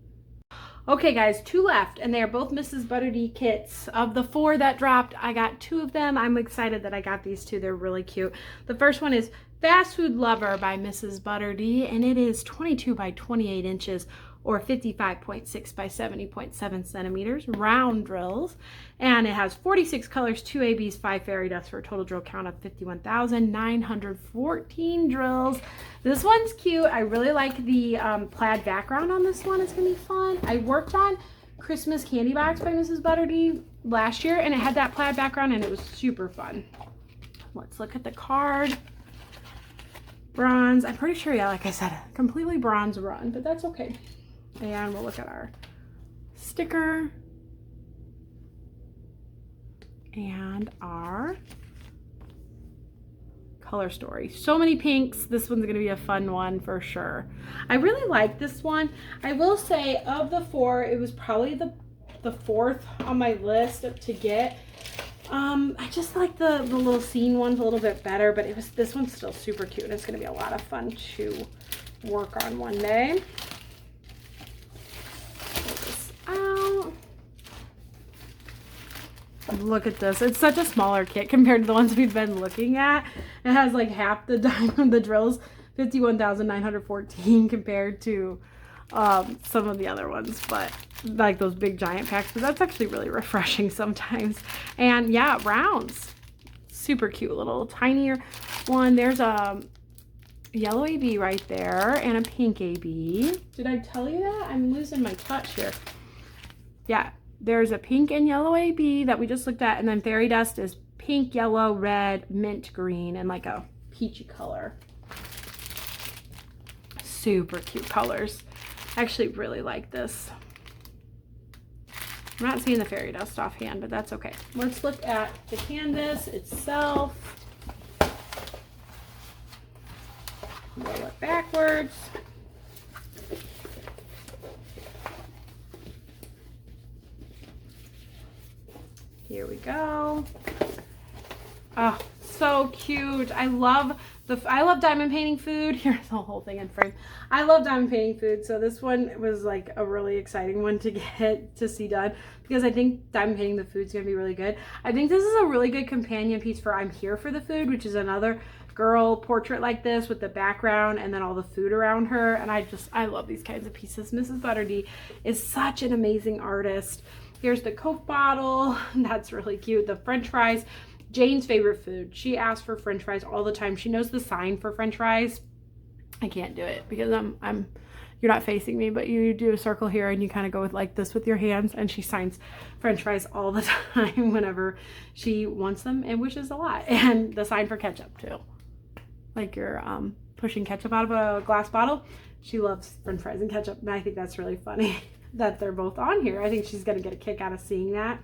Okay guys, 2 left, and they are both Mrs. Butterdee kits. Of the 4 that dropped, I got 2 of them. I'm excited that I got these 2. They're really cute. The first one is Fast Food Lover by Mrs. Butterdee, and it is 22 by 28 inches or 55.6 by 70.7 centimeters, round drills. And it has 46 colors, 2 ABs, 5 fairy dust for a total drill count of 51,914 drills. This one's cute. I really like the plaid background on this one. It's gonna be fun. I worked on Christmas Candy Box by Mrs. Butterdee last year, and it had that plaid background, and it was super fun. Let's look at the card. Bronze. I'm pretty sure, yeah, like I said, completely bronze run, but that's okay. And we'll look at our sticker and our color story. So many pinks. This one's gonna be a fun one for sure. I really like this one. I will say of the 4, it was probably the 4th on my list to get. I just like the little scene ones a little bit better, but this one's still super cute, and it's gonna be a lot of fun to work on one day. Pull this out. Look at this. It's such a smaller kit compared to the ones we've been looking at. It has like half the diamond, the drills, 51,914 compared to some of the other ones, but like those big giant packs. But that's actually really refreshing sometimes. And yeah, rounds. Super cute little tinier one. There's a yellow AB right there and a pink AB. Did I tell you that? I'm losing my touch here. Yeah. There's a pink and yellow AB that we just looked at, and then fairy dust is pink, yellow, red, mint green, and like a peachy color. Super cute colors. I actually really like this. I'm not seeing the fairy dust offhand, but that's okay. Let's look at the canvas itself. Roll it backwards. Here we go. Oh, so cute. I love diamond painting food. Here's the whole thing in frame. I love diamond painting food, so this one was like a really exciting one to get to see done, because I think diamond painting the food is gonna be really good. I think this is a really good companion piece for I'm Here for the Food, which is another girl portrait like this with the background and then all the food around her. And I love these kinds of pieces. Mrs. Butterdee is such an amazing artist. Here's the Coke bottle. That's really cute. The French fries. Jane's favorite food. She asks for French fries all the time. She knows the sign for French fries. I can't do it because you're not facing me, but you do a circle here and you kind of go with like this with your hands, and she signs French fries all the time whenever she wants them, and which is a lot. And the sign for ketchup too. Like you're pushing ketchup out of a glass bottle. She loves French fries and ketchup, and I think that's really funny that they're both on here. I think she's gonna get a kick out of seeing that.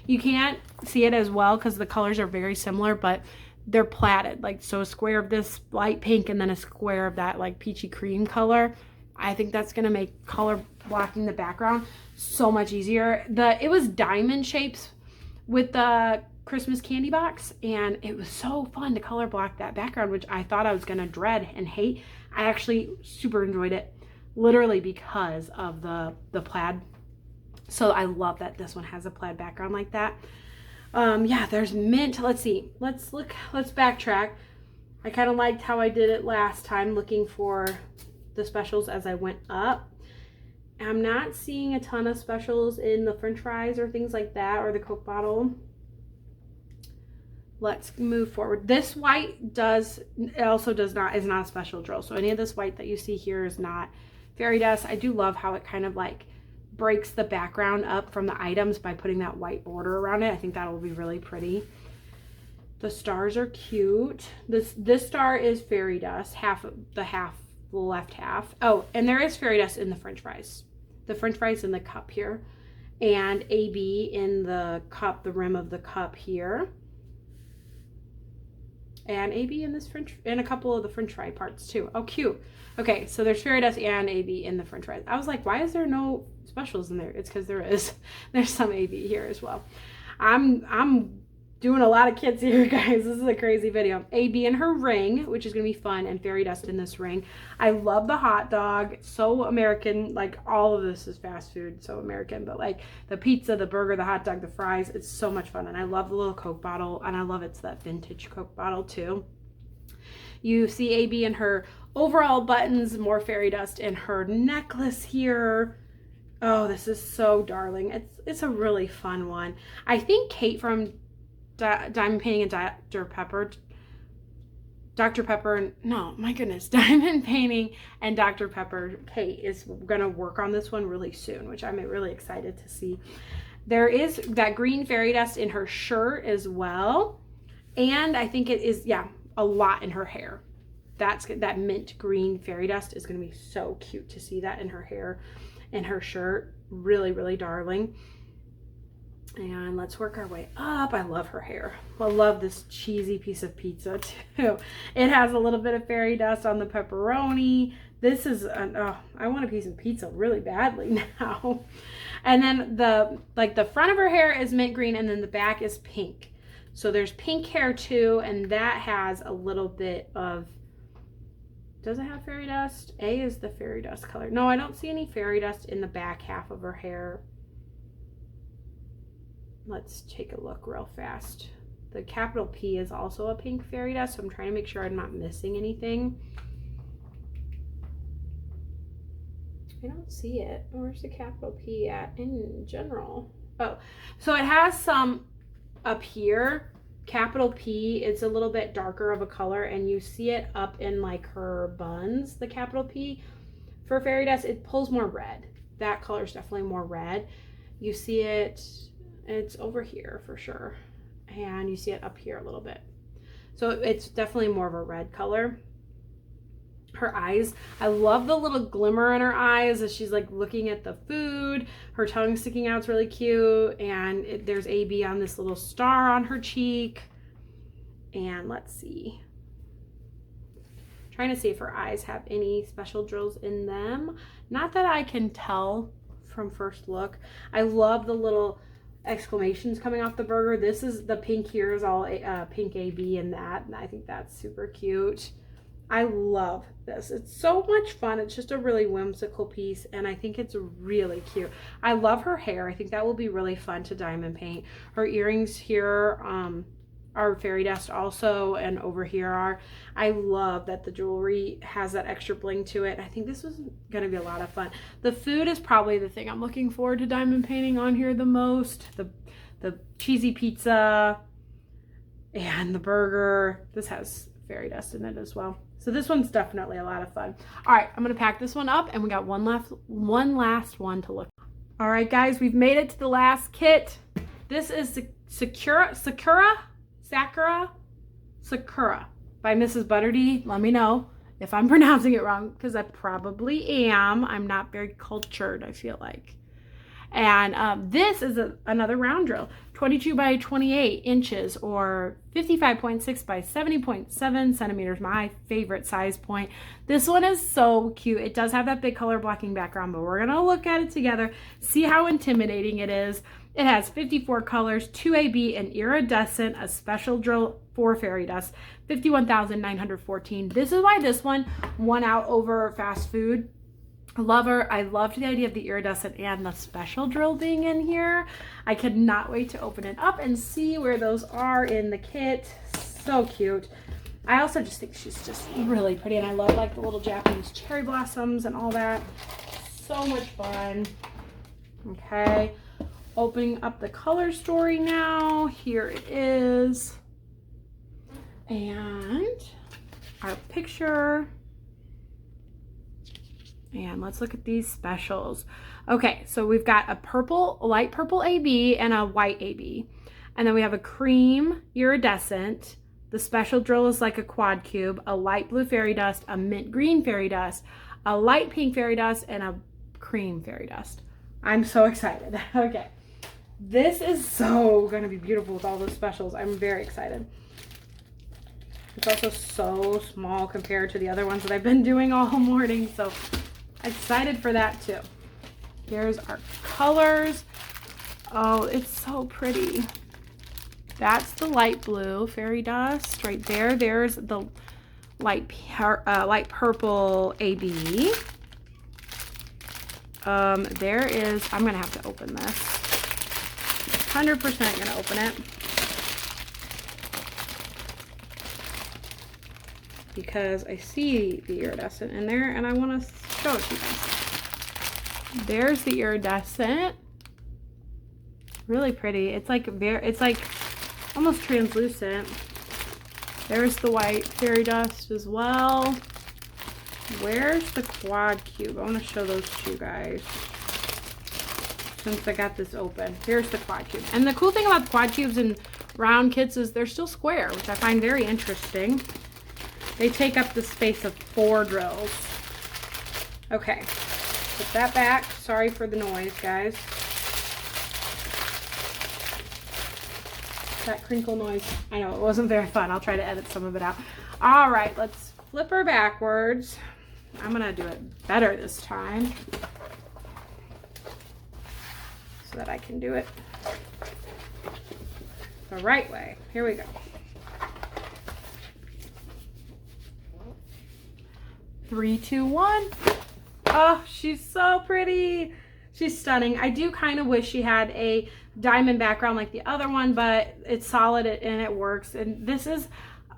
You can't see it as well because the colors are very similar, but they're platted. Like, so a square of this light pink and then a square of that like peachy cream color. I think that's gonna make color blocking the background so much easier. It was diamond shapes with the Christmas candy box, and it was so fun to color block that background, which I thought I was gonna dread and hate. I actually super enjoyed it, literally because of the plaid. So I love that this one has a plaid background like that. Yeah, there's mint. Let's see. Let's backtrack. I kind of liked how I did it last time, looking for the specials as I went up. I'm not seeing a ton of specials in the French fries or things like that, or the Coke bottle. Let's move forward. This white is not a special drill. So any of this white that you see here is not fairy dust. I do love how it kind of like breaks the background up from the items by putting that white border around it. I think that'll be really pretty. The stars are cute. This star is fairy dust, the left half. Oh, and there is fairy dust in the French fries. The French fries in the cup here, and AB in the cup, the rim of the cup here. And AB in this and a couple of the French fry parts too. Oh, cute. Okay, so there's fairy dust and AB in the French fries. I was like, why is there no specials in there? It's because there is. There's some AB here as well. I'm doing a lot of kits here, guys. This is a crazy video. AB in her ring, which is gonna be fun, and fairy dust in this ring. I love the hot dog. So American. Like, all of this is fast food, so American. But like the pizza, the burger, the hot dog, the fries, it's so much fun. And I love the little Coke bottle, and I love it's that vintage Coke bottle too. You see AB in her overall buttons, more fairy dust in her necklace here. Oh, this is so darling. It's a really fun one. I think Kate from Diamond Painting and Dr. Pepper, no, my goodness, Diamond Painting and Dr. Pepper, Kate is gonna work on this one really soon, which I'm really excited to see. There is that green fairy dust in her shirt as well, and I think it is, yeah, a lot in her hair. That mint green fairy dust is gonna be so cute to see that in her hair and her shirt. Really, really darling. And let's work our way up. I love her hair. I love this cheesy piece of pizza too. It has a little bit of fairy dust on the pepperoni. This is, oh, I want a piece of pizza really badly now. And then the front of her hair is mint green and then the back is pink. So there's pink hair too, and that has a little bit of, does it have fairy dust? A is the fairy dust color. No, I don't see any fairy dust in the back half of her hair. Let's take a look real fast. The capital P is also a pink fairy dust, so I'm trying to make sure I'm not missing anything. I don't see it. Where's the capital P at in general? Oh, so it has some up here. Capital P, it's a little bit darker of a color, and you see it up in like her buns, the capital P. For fairy dust, it pulls more red. That color is definitely more red. You see it, it's over here for sure. And you see it up here a little bit. So it's definitely more of a red color. Her eyes, I love the little glimmer in her eyes as she's like looking at the food. Her tongue sticking out is really cute. And there's AB on this little star on her cheek. And let's see. Trying to see if her eyes have any special drills in them. Not that I can tell from first look. I love the little exclamations coming off the burger. This is the pink here is all pink AB in that. And I think that's super cute. I love this. It's so much fun. It's just a really whimsical piece, and I think it's really cute. I love her hair. I think that will be really fun to diamond paint. Her earrings here are fairy dust also, and over here are. I love that the jewelry has that extra bling to it. I think this was going to be a lot of fun. The food is probably the thing I'm looking forward to diamond painting on here the most. The cheesy pizza and the burger. This has fairy dust in it as well. So this one's definitely a lot of fun. All right, I'm gonna pack this one up, and we got one last one to look at. All right, guys, we've made it to the last kit. This is Sakura by Mrs. Butterdy. Let me know if I'm pronouncing it wrong, because I probably am. I'm not very cultured, I feel like. And this is another round drill, 22 by 28 inches or 55.6 by 70.7 centimeters, my favorite size point. This one is so cute. It does have that big color blocking background, but we're gonna look at it together, see how intimidating it is. It has 54 colors, 2 AB, and iridescent, a special drill for fairy dust, 51,914. This is why this one won out over fast food. Love her. I loved the idea of the iridescent and the special drill being in here. I could not wait to open it up and see where those are in the kit. So cute. I also just think she's just really pretty, and I love like the little Japanese cherry blossoms and all that. So much fun. Okay, opening up the color story now. Here it is. And our picture. And let's look at these specials. Okay, so we've got a purple, light purple AB and a white AB. And then we have a cream iridescent. The special drill is like a quad cube, a light blue fairy dust, a mint green fairy dust, a light pink fairy dust, and a cream fairy dust. I'm so excited. Okay, this is so gonna be beautiful with all those specials. I'm very excited. It's also so small compared to the other ones that I've been doing all morning, so excited for that too. Here's our colors. Oh, it's so pretty. That's the light blue fairy dust right there. There's the light purple AB. There is, I'm gonna have to open this. 100% gonna open it. Because I see the iridescent in there and I want to show it to you guys. There's the iridescent. Really pretty. It's like almost translucent. There's the white fairy dust as well. Where's the quad cube? I want to show those to you guys since I got this open. Here's the quad cube. And the cool thing about the quad cubes and round kits is they're still square, which I find very interesting. They take up the space of 4 drills. Okay, put that back. Sorry for the noise, guys. that crinkle noise. I know it wasn't very fun. I'll try to edit some of it out. All right, let's flip her backwards. I'm gonna do it better this time so that I can do it the right way. Here we go. Three, two, one. Oh, she's so pretty. She's stunning. I do kind of wish she had a diamond background like the other one, but it's solid and it works. And this is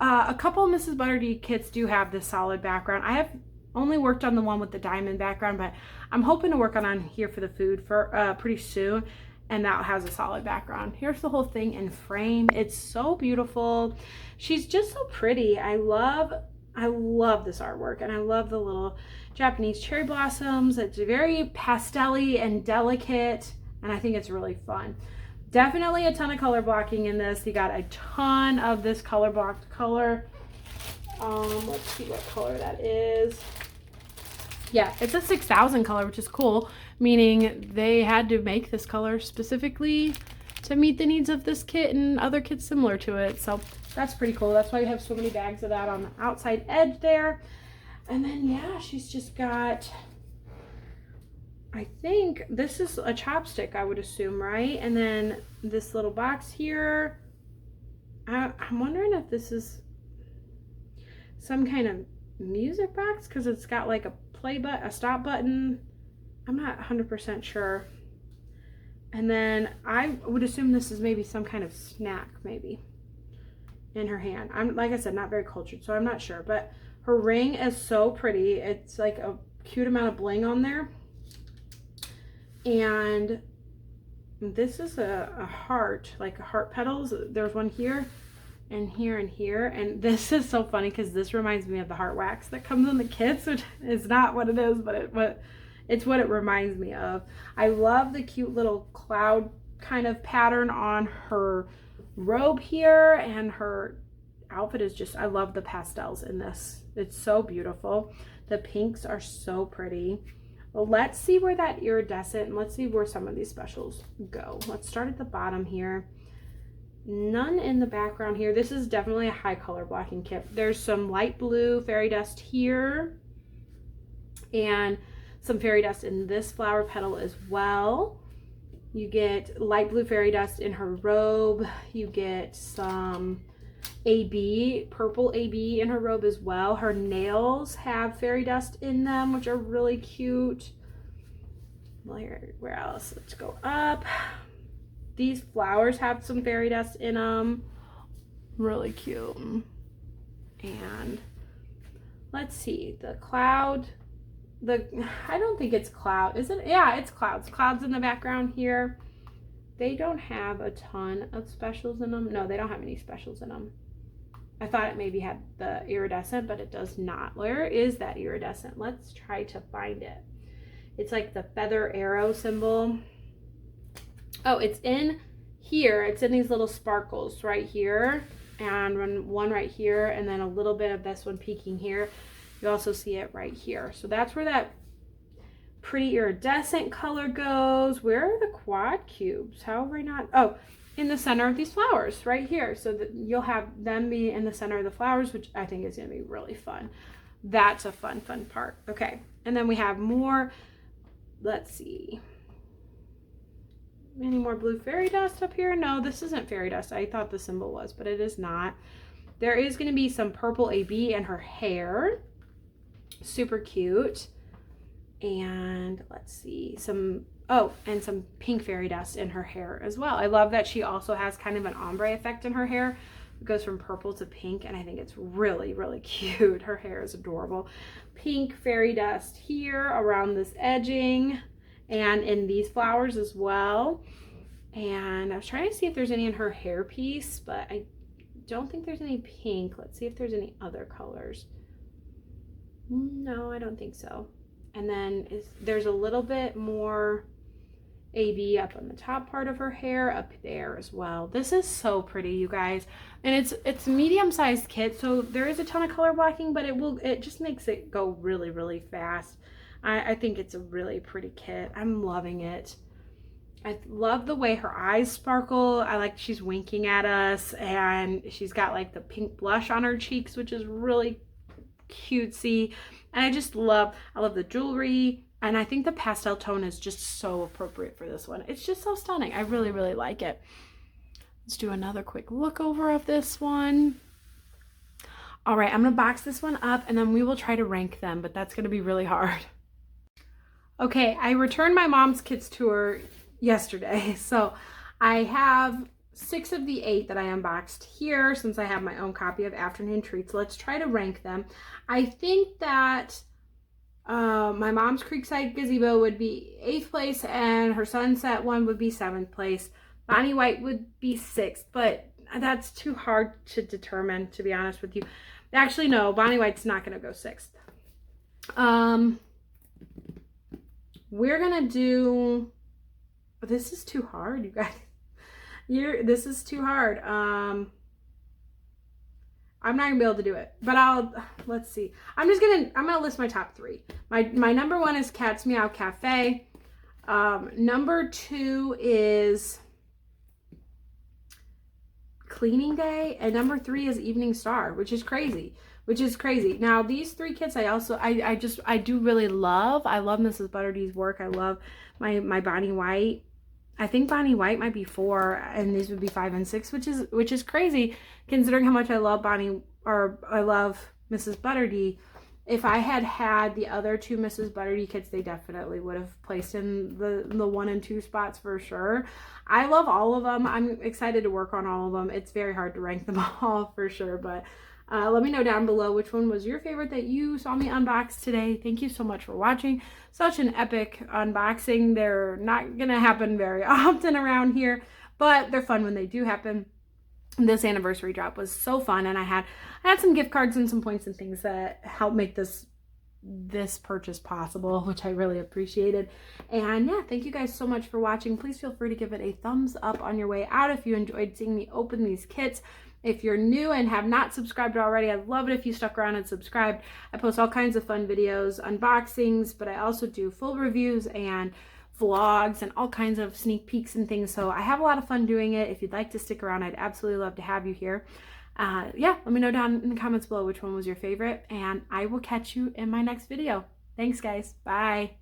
a couple of Mrs. Butterdy kits do have this solid background. I have only worked on the one with the diamond background, but I'm hoping to work on here for the food for pretty soon, and that has a solid background. Here's the whole thing in frame. It's so beautiful. She's just so pretty. I love this artwork, and I love the little Japanese cherry blossoms. It's very pastel-y and delicate, and I think it's really fun. Definitely a ton of color blocking in this. You got a ton of this color blocked color. Let's see what color that is. Yeah, it's a 6000 color, which is cool, meaning they had to make this color specifically to meet the needs of this kit and other kits similar to it. So that's pretty cool. That's why we have so many bags of that on the outside edge there. And then, yeah, she's just got, I think this is a chopstick, I would assume, right? And then this little box here. I'm wondering if this is some kind of music box, because it's got like a play button, a stop button. I'm not 100% sure. And then I would assume this is maybe some kind of snack, maybe, in her hand. I'm, like I said, not very cultured, so I'm not sure. But her ring is so pretty. It's like a cute amount of bling on there. And this is a heart, like a heart petals. There's one here and here and here. And this is so funny because this reminds me of the heart wax that comes in the kits, which is not what it is, but it's what it reminds me of. I love the cute little cloud kind of pattern on her robe here, and her outfit is just, I love the pastels in this. It's so beautiful. The pinks are so pretty. Well, let's see where that iridescent, and let's see where some of these specials go. Let's start at the bottom here. None in the background here. This is definitely a high color blocking kit. There's some light blue fairy dust here, and some fairy dust in this flower petal as well. You get light blue fairy dust in her robe. You get some AB, purple AB in her robe as well. Her nails have fairy dust in them, which are really cute. Where else? Let's go up. These flowers have some fairy dust in them. Really cute. And let's see, the cloud. I don't think it's cloud, is it? Yeah, it's clouds. Clouds in the background here. They don't have a ton of specials in them. No, they don't have any specials in them. I thought it maybe had the iridescent, but it does not. Where is that iridescent? Let's try to find it. It's like the feather arrow symbol. Oh, it's in here. It's in these little sparkles right here, and one right here, and then a little bit of this one peeking here. You also see it right here. So that's where that pretty iridescent color goes. Where are the quad cubes? How have I not? Oh, in the center of these flowers right here. So that you'll have them be in the center of the flowers, which I think is going to be really fun. That's a fun part. Okay. And then we have more. Let's see. Any more blue fairy dust up here? No, this isn't fairy dust. I thought the symbol was, but it is not. There is going to be some purple AB in her hair. Super cute. And let's see, some pink fairy dust in her hair as well. I love that she also has kind of an ombre effect in her hair. It goes from purple to pink, and I think it's really, really cute. Her hair is adorable. Pink fairy dust here around this edging and in these flowers as well. And I was trying to see if there's any in her hair piece, but I don't think there's any pink. Let's see if there's any other colors. No, I don't think so. And then there's a little bit more AB up on the top part of her hair up there as well. This is so pretty, you guys. And it's a medium-sized kit, so there is a ton of color blocking, but it just makes it go really, really fast. I think it's a really pretty kit. I'm loving it. I love the way her eyes sparkle. I like she's winking at us, and she's got like the pink blush on her cheeks, which is really cutesy. And I love the jewelry, and I think the pastel tone is just so appropriate for this one. It's just so stunning. I really, really like it. Let's do another quick look over of this one. All right, I'm gonna box this one up and then we will try to rank them, but that's gonna be really hard. Okay, I returned my mom's kits tour yesterday, so I have 6 of the 8 that I unboxed here since I have my own copy of Afternoon Treats. Let's try to rank them. I think that my mom's Creekside Gazebo would be 8th place and her Sunset one would be 7th place. Bonnie White would be 6th, but that's too hard to determine, to be honest with you. Actually, no, Bonnie White's not going to go 6th. We're going to do... This is too hard, you guys. This is too hard. I'm not gonna be able to do it, but let's see. I'm gonna list my top 3. My number 1 is Cat's Meow Cafe. Number 2 is Cleaning Day, and number 3 is Evening Star, which is crazy. Now these 3 kits I do really love. I love Mrs. Butterdy's work. I love my Bonnie White. I think Bonnie White might be 4, and these would be 5 and 6, which is crazy considering how much I love I love Mrs. Butterdy. If I had the other 2 Mrs. Butterdy kits, they definitely would have placed in the 1 and 2 spots for sure. I love all of them. I'm excited to work on all of them. It's very hard to rank them all for sure, but let me know down below which one was your favorite that you saw me unbox today. Thank you so much for watching. Such an epic unboxing. They're not going to happen very often around here, but they're fun when they do happen. This anniversary drop was so fun, and I had some gift cards and some points and things that helped make this purchase possible, which I really appreciated. And yeah, thank you guys so much for watching. Please feel free to give it a thumbs up on your way out if you enjoyed seeing me open these kits. If you're new and have not subscribed already, I'd love it if you stuck around and subscribed. I post all kinds of fun videos, unboxings, but I also do full reviews and vlogs and all kinds of sneak peeks and things. So I have a lot of fun doing it. If you'd like to stick around, I'd absolutely love to have you here. Yeah, let me know down in the comments below which one was your favorite, and I will catch you in my next video. Thanks, guys. Bye.